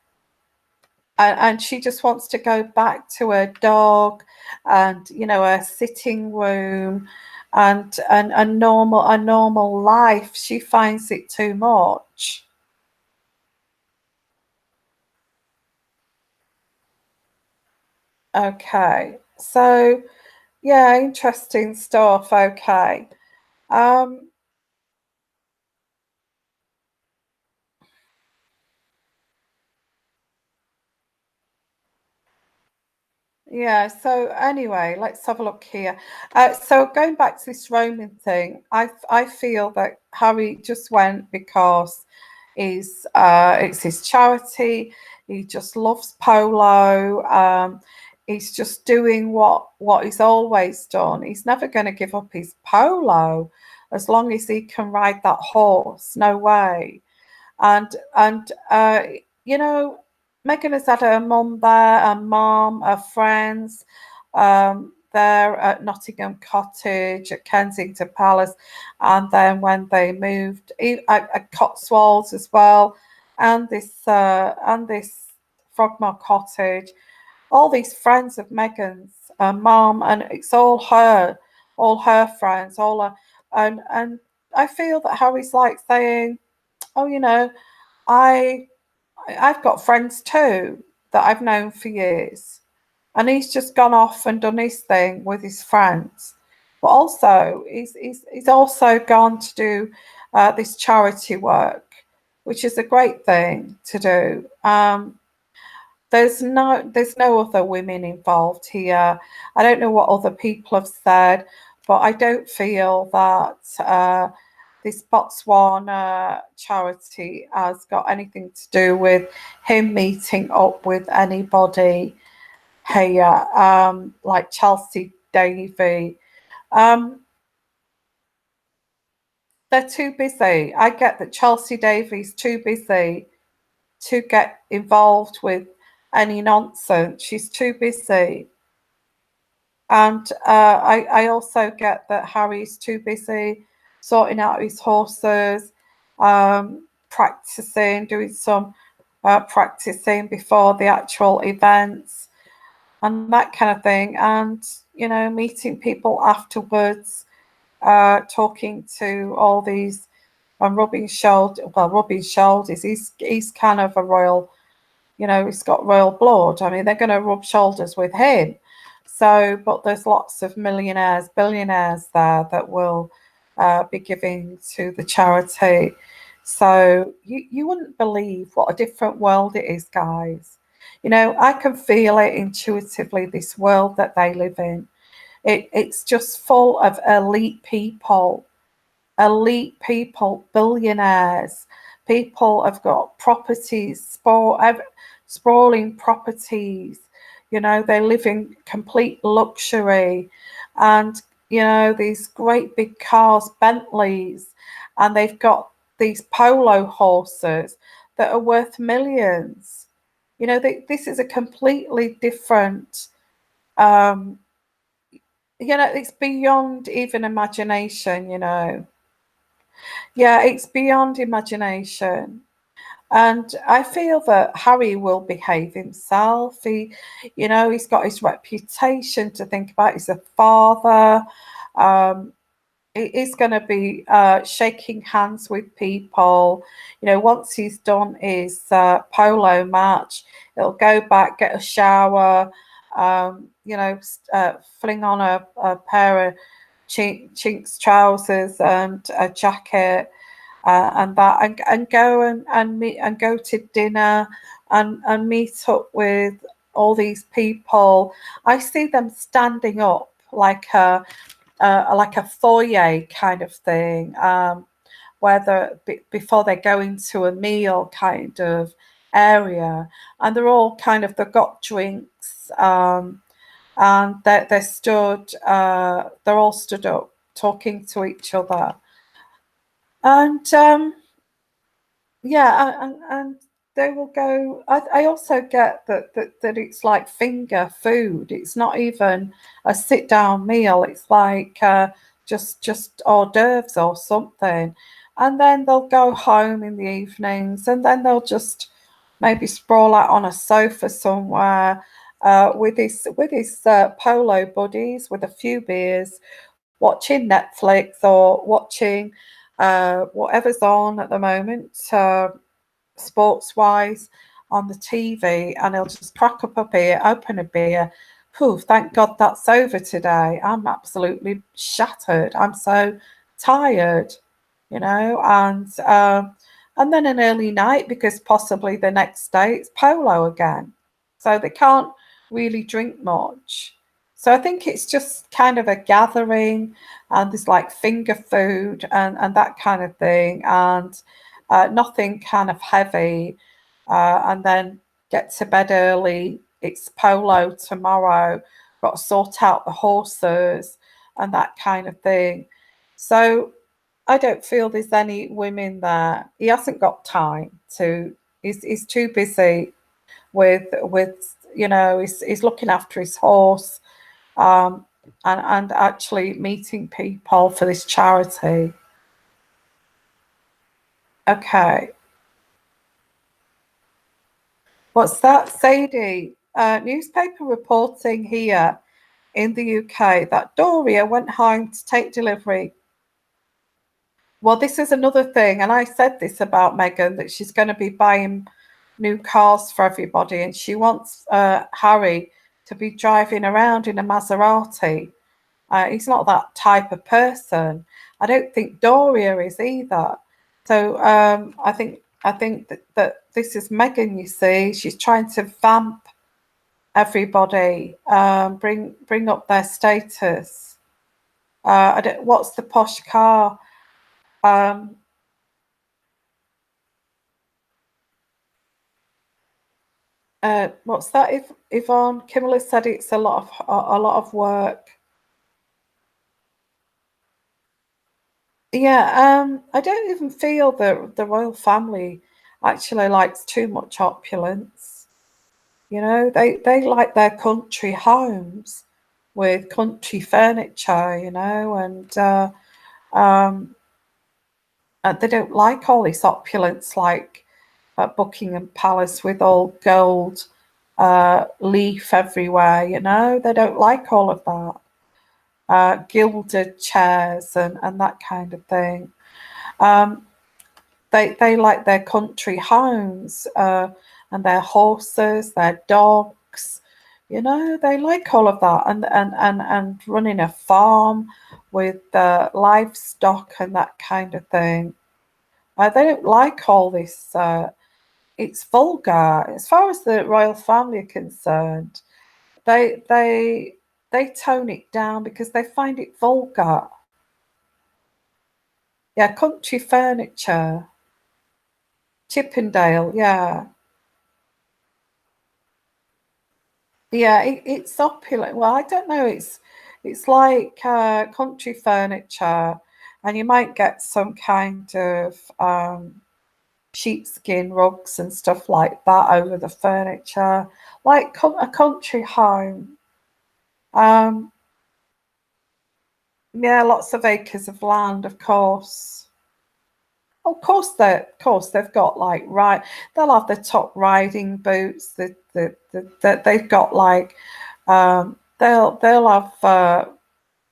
And she just wants to go back to her dog and her sitting room and a normal life. She finds it too much. Okay, so yeah, interesting stuff. Okay. um Yeah, so anyway, let's have a look here. So going back to this Roman thing, I feel that Harry just went because it's his charity. He just loves polo. He's just doing what he's always done. He's never going to give up his polo as long as he can ride that horse. No way. And you know, Megan has had her mum there, her mom, her friends. there at Nottingham Cottage, at Kensington Palace, and then when they moved at Cotswolds as well, and this Frogmore Cottage, all these friends of Meghan's mom, and it's all her friends, all her, and I feel that Harry's like saying, oh, I I've got friends too that I've known for years, and he's just gone off and done his thing with his friends. But also, he's also gone to do this charity work, which is a great thing to do. There's no other women involved here. I don't know what other people have said, but I don't feel that this Botswana charity has got anything to do with him meeting up with anybody here, like Chelsea Davy. Um, they're too busy. I get that Chelsea Davy's too busy to get involved with any nonsense. She's too busy. And I also get that Harry's too busy sorting out his horses, practicing, doing some practicing before the actual events and that kind of thing. And, meeting people afterwards, talking to all these and rubbing shoulders. He's kind of a royal, he's got royal blood. I mean, they're going to rub shoulders with him. So, but there's lots of millionaires, billionaires there that will be giving to the charity. So you wouldn't believe what a different world it is, guys. I can feel it intuitively, this world that they live in. It's just full of elite people, billionaires. People have got properties, sprawling properties. They live in complete luxury, and these great big cars, Bentleys, and they've got these polo horses that are worth millions. This is a completely different. Um, it's beyond even imagination. Yeah, it's beyond imagination. And I feel that Harry will behave himself. He's got his reputation to think about. He's a father. Um, he's going to be shaking hands with people. Once he's done his polo match, he'll go back, get a shower, fling on a pair of chinks trousers and a jacket, and that, and go and meet and go to dinner and meet up with all these people. I see them standing up like a foyer kind of thing, before they go into a meal kind of area, and they've got drinks, and they're all stood up talking to each other, and yeah, and they will go. I also get that it's like finger food. It's not even a sit down meal. It's like just hors d'oeuvres or something, and then they'll go home in the evenings, and then they'll just maybe sprawl out on a sofa somewhere with his polo buddies, with a few beers, watching Netflix or watching whatever's on at the moment, sports wise, on the TV, and he'll just crack up a beer, open a beer. Whew, thank God that's over today. I'm absolutely shattered. I'm so tired, and then an early night, because possibly the next day it's polo again. So they can't really drink much. So I think it's just kind of a gathering, and there's like finger food and that kind of thing, and nothing kind of heavy, and then get to bed early. It's polo tomorrow. Got to sort out the horses and that kind of thing. So I don't feel there's any women there. He hasn't got time to. He's too busy with he's looking after his horse. and actually meeting people for this charity. Okay. What's that, Sadie? Newspaper reporting here in the UK that Doria went home to take delivery. Well, this is another thing, and I said this about Meghan, that she's going to be buying new cars for everybody, and she wants Harry to be driving around in a Maserati. He's not that type of person. I don't think Doria is either. So I think that this is Meghan. You see, she's trying to vamp everybody, bring up their status. What's the posh car? Um, what's that? If Yvonne Kimberly said it's a lot of work. Yeah, I don't even feel that the royal family actually likes too much opulence. They like their country homes with country furniture, um, and they don't like all this opulence like at Buckingham Palace with all gold leaf everywhere. They don't like all of that. Gilded chairs and that kind of thing. Um, they like their country homes and their horses, their dogs. They like all of that, and running a farm with livestock and that kind of thing. They don't like all this. It's vulgar. As far as the royal family are concerned, they tone it down because they find it vulgar. Yeah, country furniture. Chippendale, yeah. Yeah, it's opulent. Well, I don't know. It's like country furniture, and you might get some kind of sheepskin rugs and stuff like that over the furniture, like a country home. Um, yeah, lots of acres of land, of course. Of course they've got like right. They'll have the top riding boots. They've got like they'll have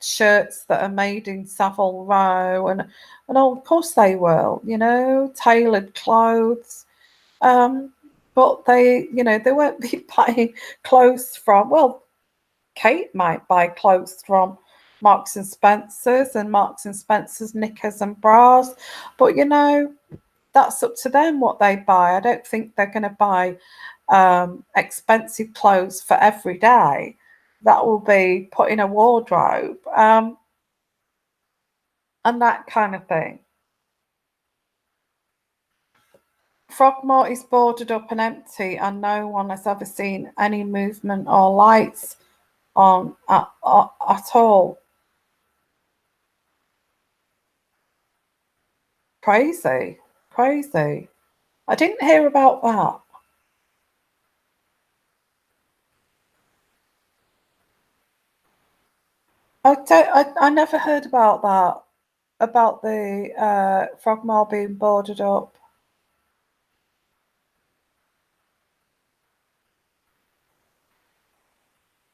shirts that are made in Savile Row and of course they will. Tailored clothes. Um, but they won't be buying clothes from. Well, Kate might buy clothes from Marks and Spencers and Marks and Spencers knickers and bras, but that's up to them what they buy. I don't think they're going to buy expensive clothes for every day. That will be put in a wardrobe and that kind of thing. Frogmore is boarded up and empty, and no one has ever seen any movement or lights on at all. Crazy, crazy. I didn't hear about that. I never heard about that. About the Frogmore being boarded up.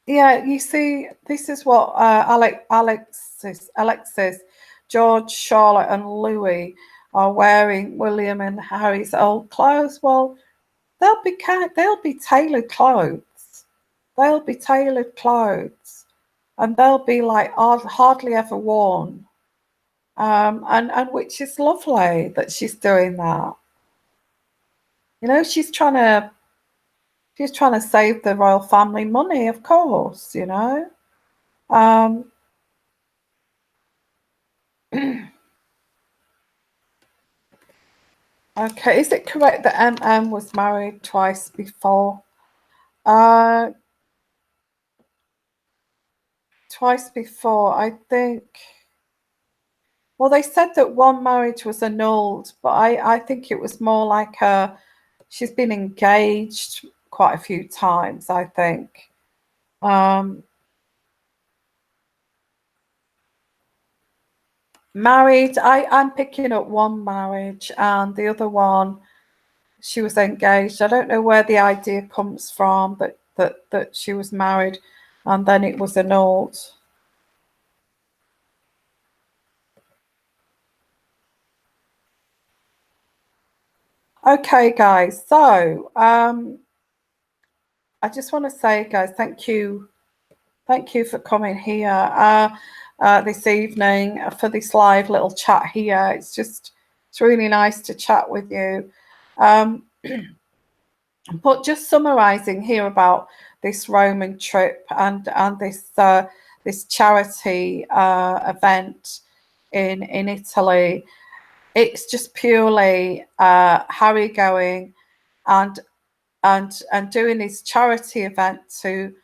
Yeah, you see, this is what Alexis, George, Charlotte, and Louis are wearing William and Harry's old clothes. Well, they'll be tailored clothes. They'll be tailored clothes, and they'll be like hardly ever worn. And which is lovely that she's doing that. She's trying to save the royal family money, of course. Um, okay, is it correct that MM was married twice before? Uh, Twice before, I think. Well, they said that one marriage was annulled, but I think it was more like she's been engaged quite a few times, I think. Um, Married. I'm picking up one marriage, and the other one, she was engaged. I don't know where the idea comes from that she was married and then it was annulled. Okay, guys. So I just want to say, guys, thank you for coming here this evening for this live little chat here. It's really nice to chat with you. Um, but just summarising here about this Roman trip and this charity event in Italy. It's just purely Harry going and and doing his charity event to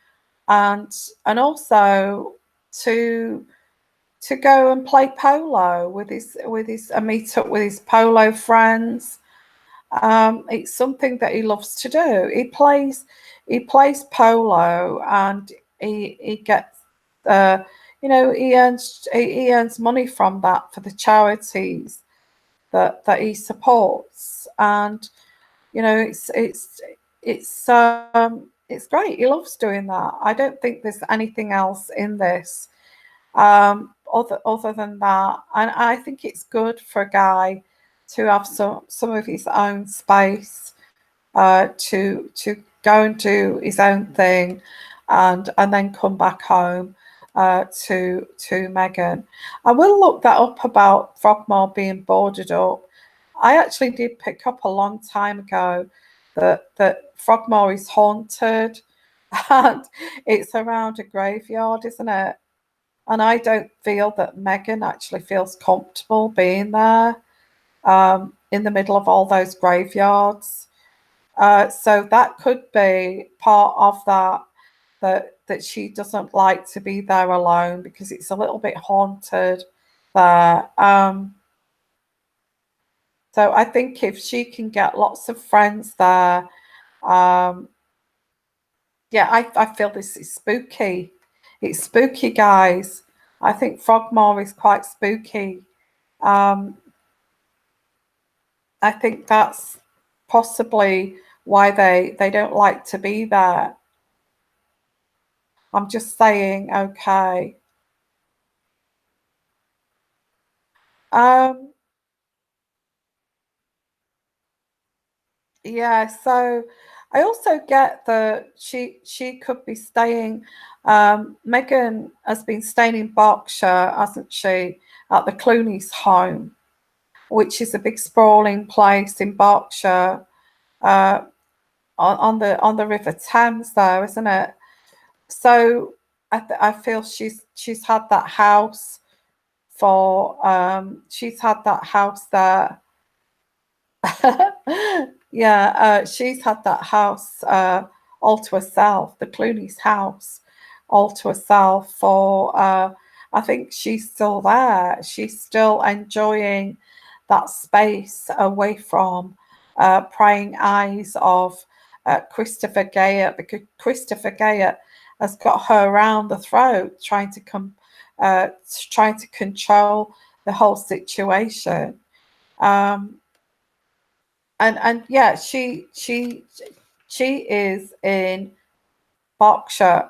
and and also to go and play polo with his and meet up with his polo friends. It's something that he loves to do. He plays polo and he gets he earns money from that for the charities that he supports, and it's great. He loves doing that. I don't think there's anything else in this other than that, and I think it's good for a guy to have some of his own space, to go and do his own thing, and then come back home to Megan. I will look that up about Frogmore being boarded up. I actually did pick up a long time ago that Frogmore is haunted, and it's around a graveyard, isn't it? And I don't feel that Megan actually feels comfortable being there, in the middle of all those graveyards. So that could be part of that she doesn't like to be there alone because it's a little bit haunted there. So I think if she can get lots of friends there, um, yeah, I feel this is spooky. It's spooky, guys. I think Frogmore is quite spooky. Um, I think that's possibly why they don't like to be there. I'm just saying, okay. Um, yeah, so I also get that she could be staying. Megan has been staying in Berkshire, hasn't she, at the Clooney's home, which is a big sprawling place in Berkshire, uh, on the River Thames, there, isn't it? So I feel she's had that house for she's had that house there. Yeah, she's had that house all to herself, the Clooney's house, all to herself for, I think she's still there. She's still enjoying that space away from prying eyes of Christopher Gayet, because Christopher Gayet has got her around the throat, trying to control the whole situation. Um, and yeah, she is in Berkshire,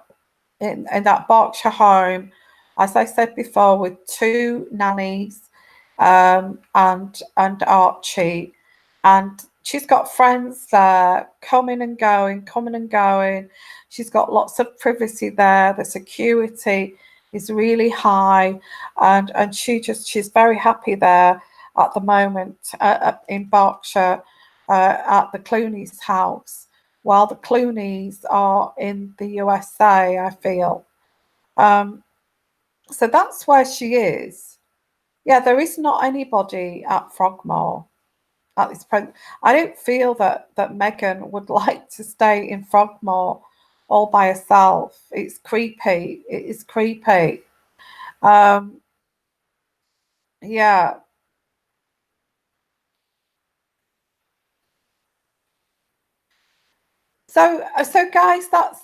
in that Berkshire home, as I said before, with two nannies, and Archie, and she's got friends there coming and going, coming and going. She's got lots of privacy there. The security is really high, and she's very happy there at the moment, in Berkshire, at the Clooney's house, while the Clooneys are in the USA, I feel. Um, so that's where she is. Yeah, there is not anybody at Frogmore at this point. I don't feel that Megan would like to stay in Frogmore all by herself. It's creepy. It is creepy. Um, yeah. So guys, that's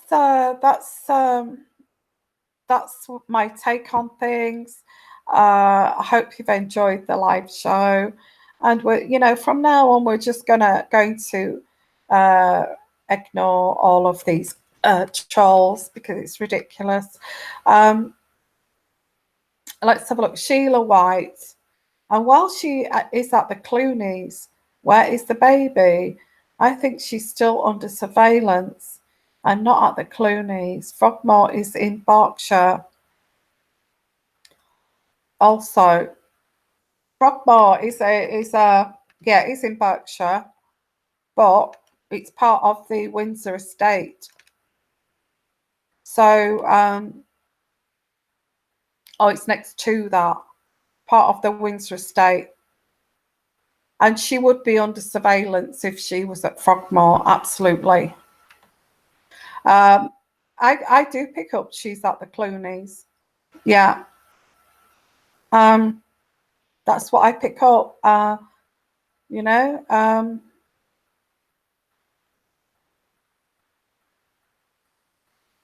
my take on things. I hope you've enjoyed the live show, and from now on, we're just going to uh, ignore all of these trolls because it's ridiculous. Um, let's have a look. Sheila White, and while she is at the Clooney's, where is the baby? I think she's still under surveillance and not at the Clooney's. Frogmore is in Berkshire. Also, Frogmore is in Berkshire, but it's part of the Windsor estate. So, it's next to that, part of the Windsor estate. And she would be under surveillance if she was at Frogmore, absolutely. I do pick up she's at the Clooney's. Yeah. That's what I pick up. You know.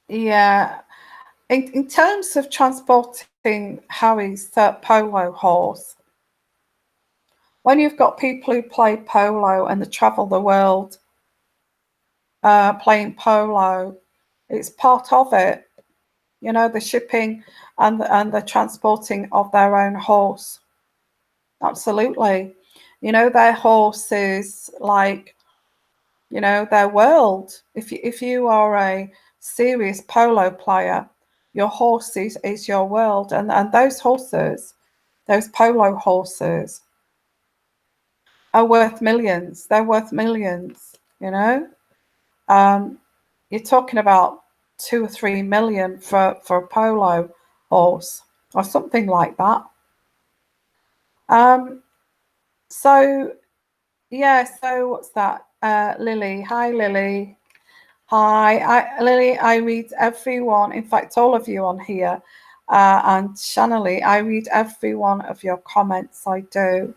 Yeah. In terms of transporting Harry's polo horse, when you've got people who play polo and they travel the world playing polo, it's part of it. You know, the shipping and the transporting of their own horse. Absolutely. You know, their horse is like, their world. If you are a serious polo player, your horse is your world. And those horses, those polo horses, are worth millions. They're worth millions, you know. You're talking about 2 or 3 million for a polo horse or something like that. So yeah, so what's that? Lily. Hi, Lily. Hi, Lily. I read everyone, in fact, all of you on here. And Shanley, I read every one of your comments. I do.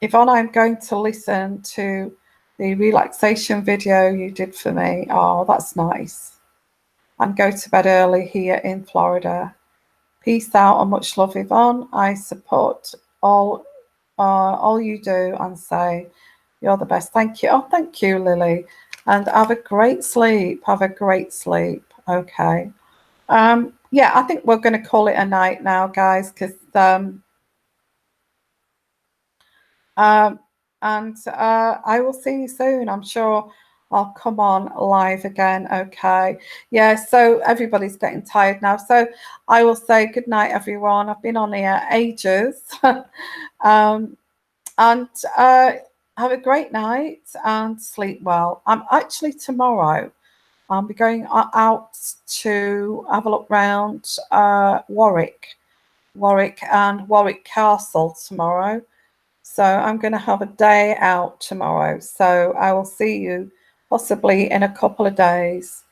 Yvonne, I'm going to listen to the relaxation video you did for me. Oh, that's nice. And go to bed early here in Florida. Peace out and much love, Yvonne. I support all you do and say you're the best. Thank you. Oh, thank you, Lily. And have a great sleep. Have a great sleep. Okay. Yeah, I think we're going to call it a night now, guys, because I will see you soon. I'm sure I'll come on live again. Okay. Yeah, so everybody's getting tired now. So I will say good night, everyone. I've been on here ages. And have a great night and sleep well. I'm actually tomorrow. I'll be going out to have a look round Warwick and Warwick Castle tomorrow. So I'm going to have a day out tomorrow. So I will see you possibly in a couple of days.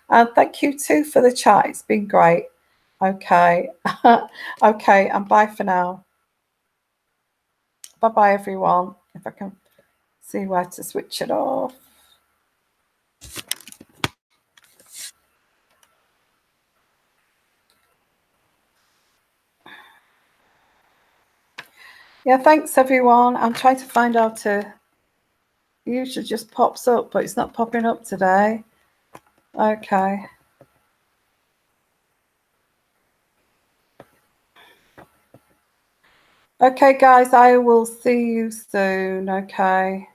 And thank you too for the chat. It's been great. Okay. Okay. And bye for now. Bye-bye, everyone. If I can see where to switch it off. Yeah, thanks, everyone. I'm trying to find out to... It usually just pops up, but it's not popping up today. Okay. Okay, guys, I will see you soon. Okay.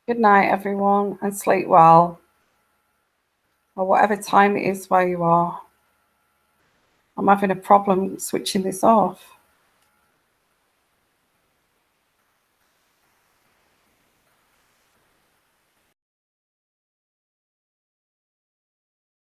Good night, everyone, and sleep well. Or whatever time it is where you are. I'm having a problem switching this off.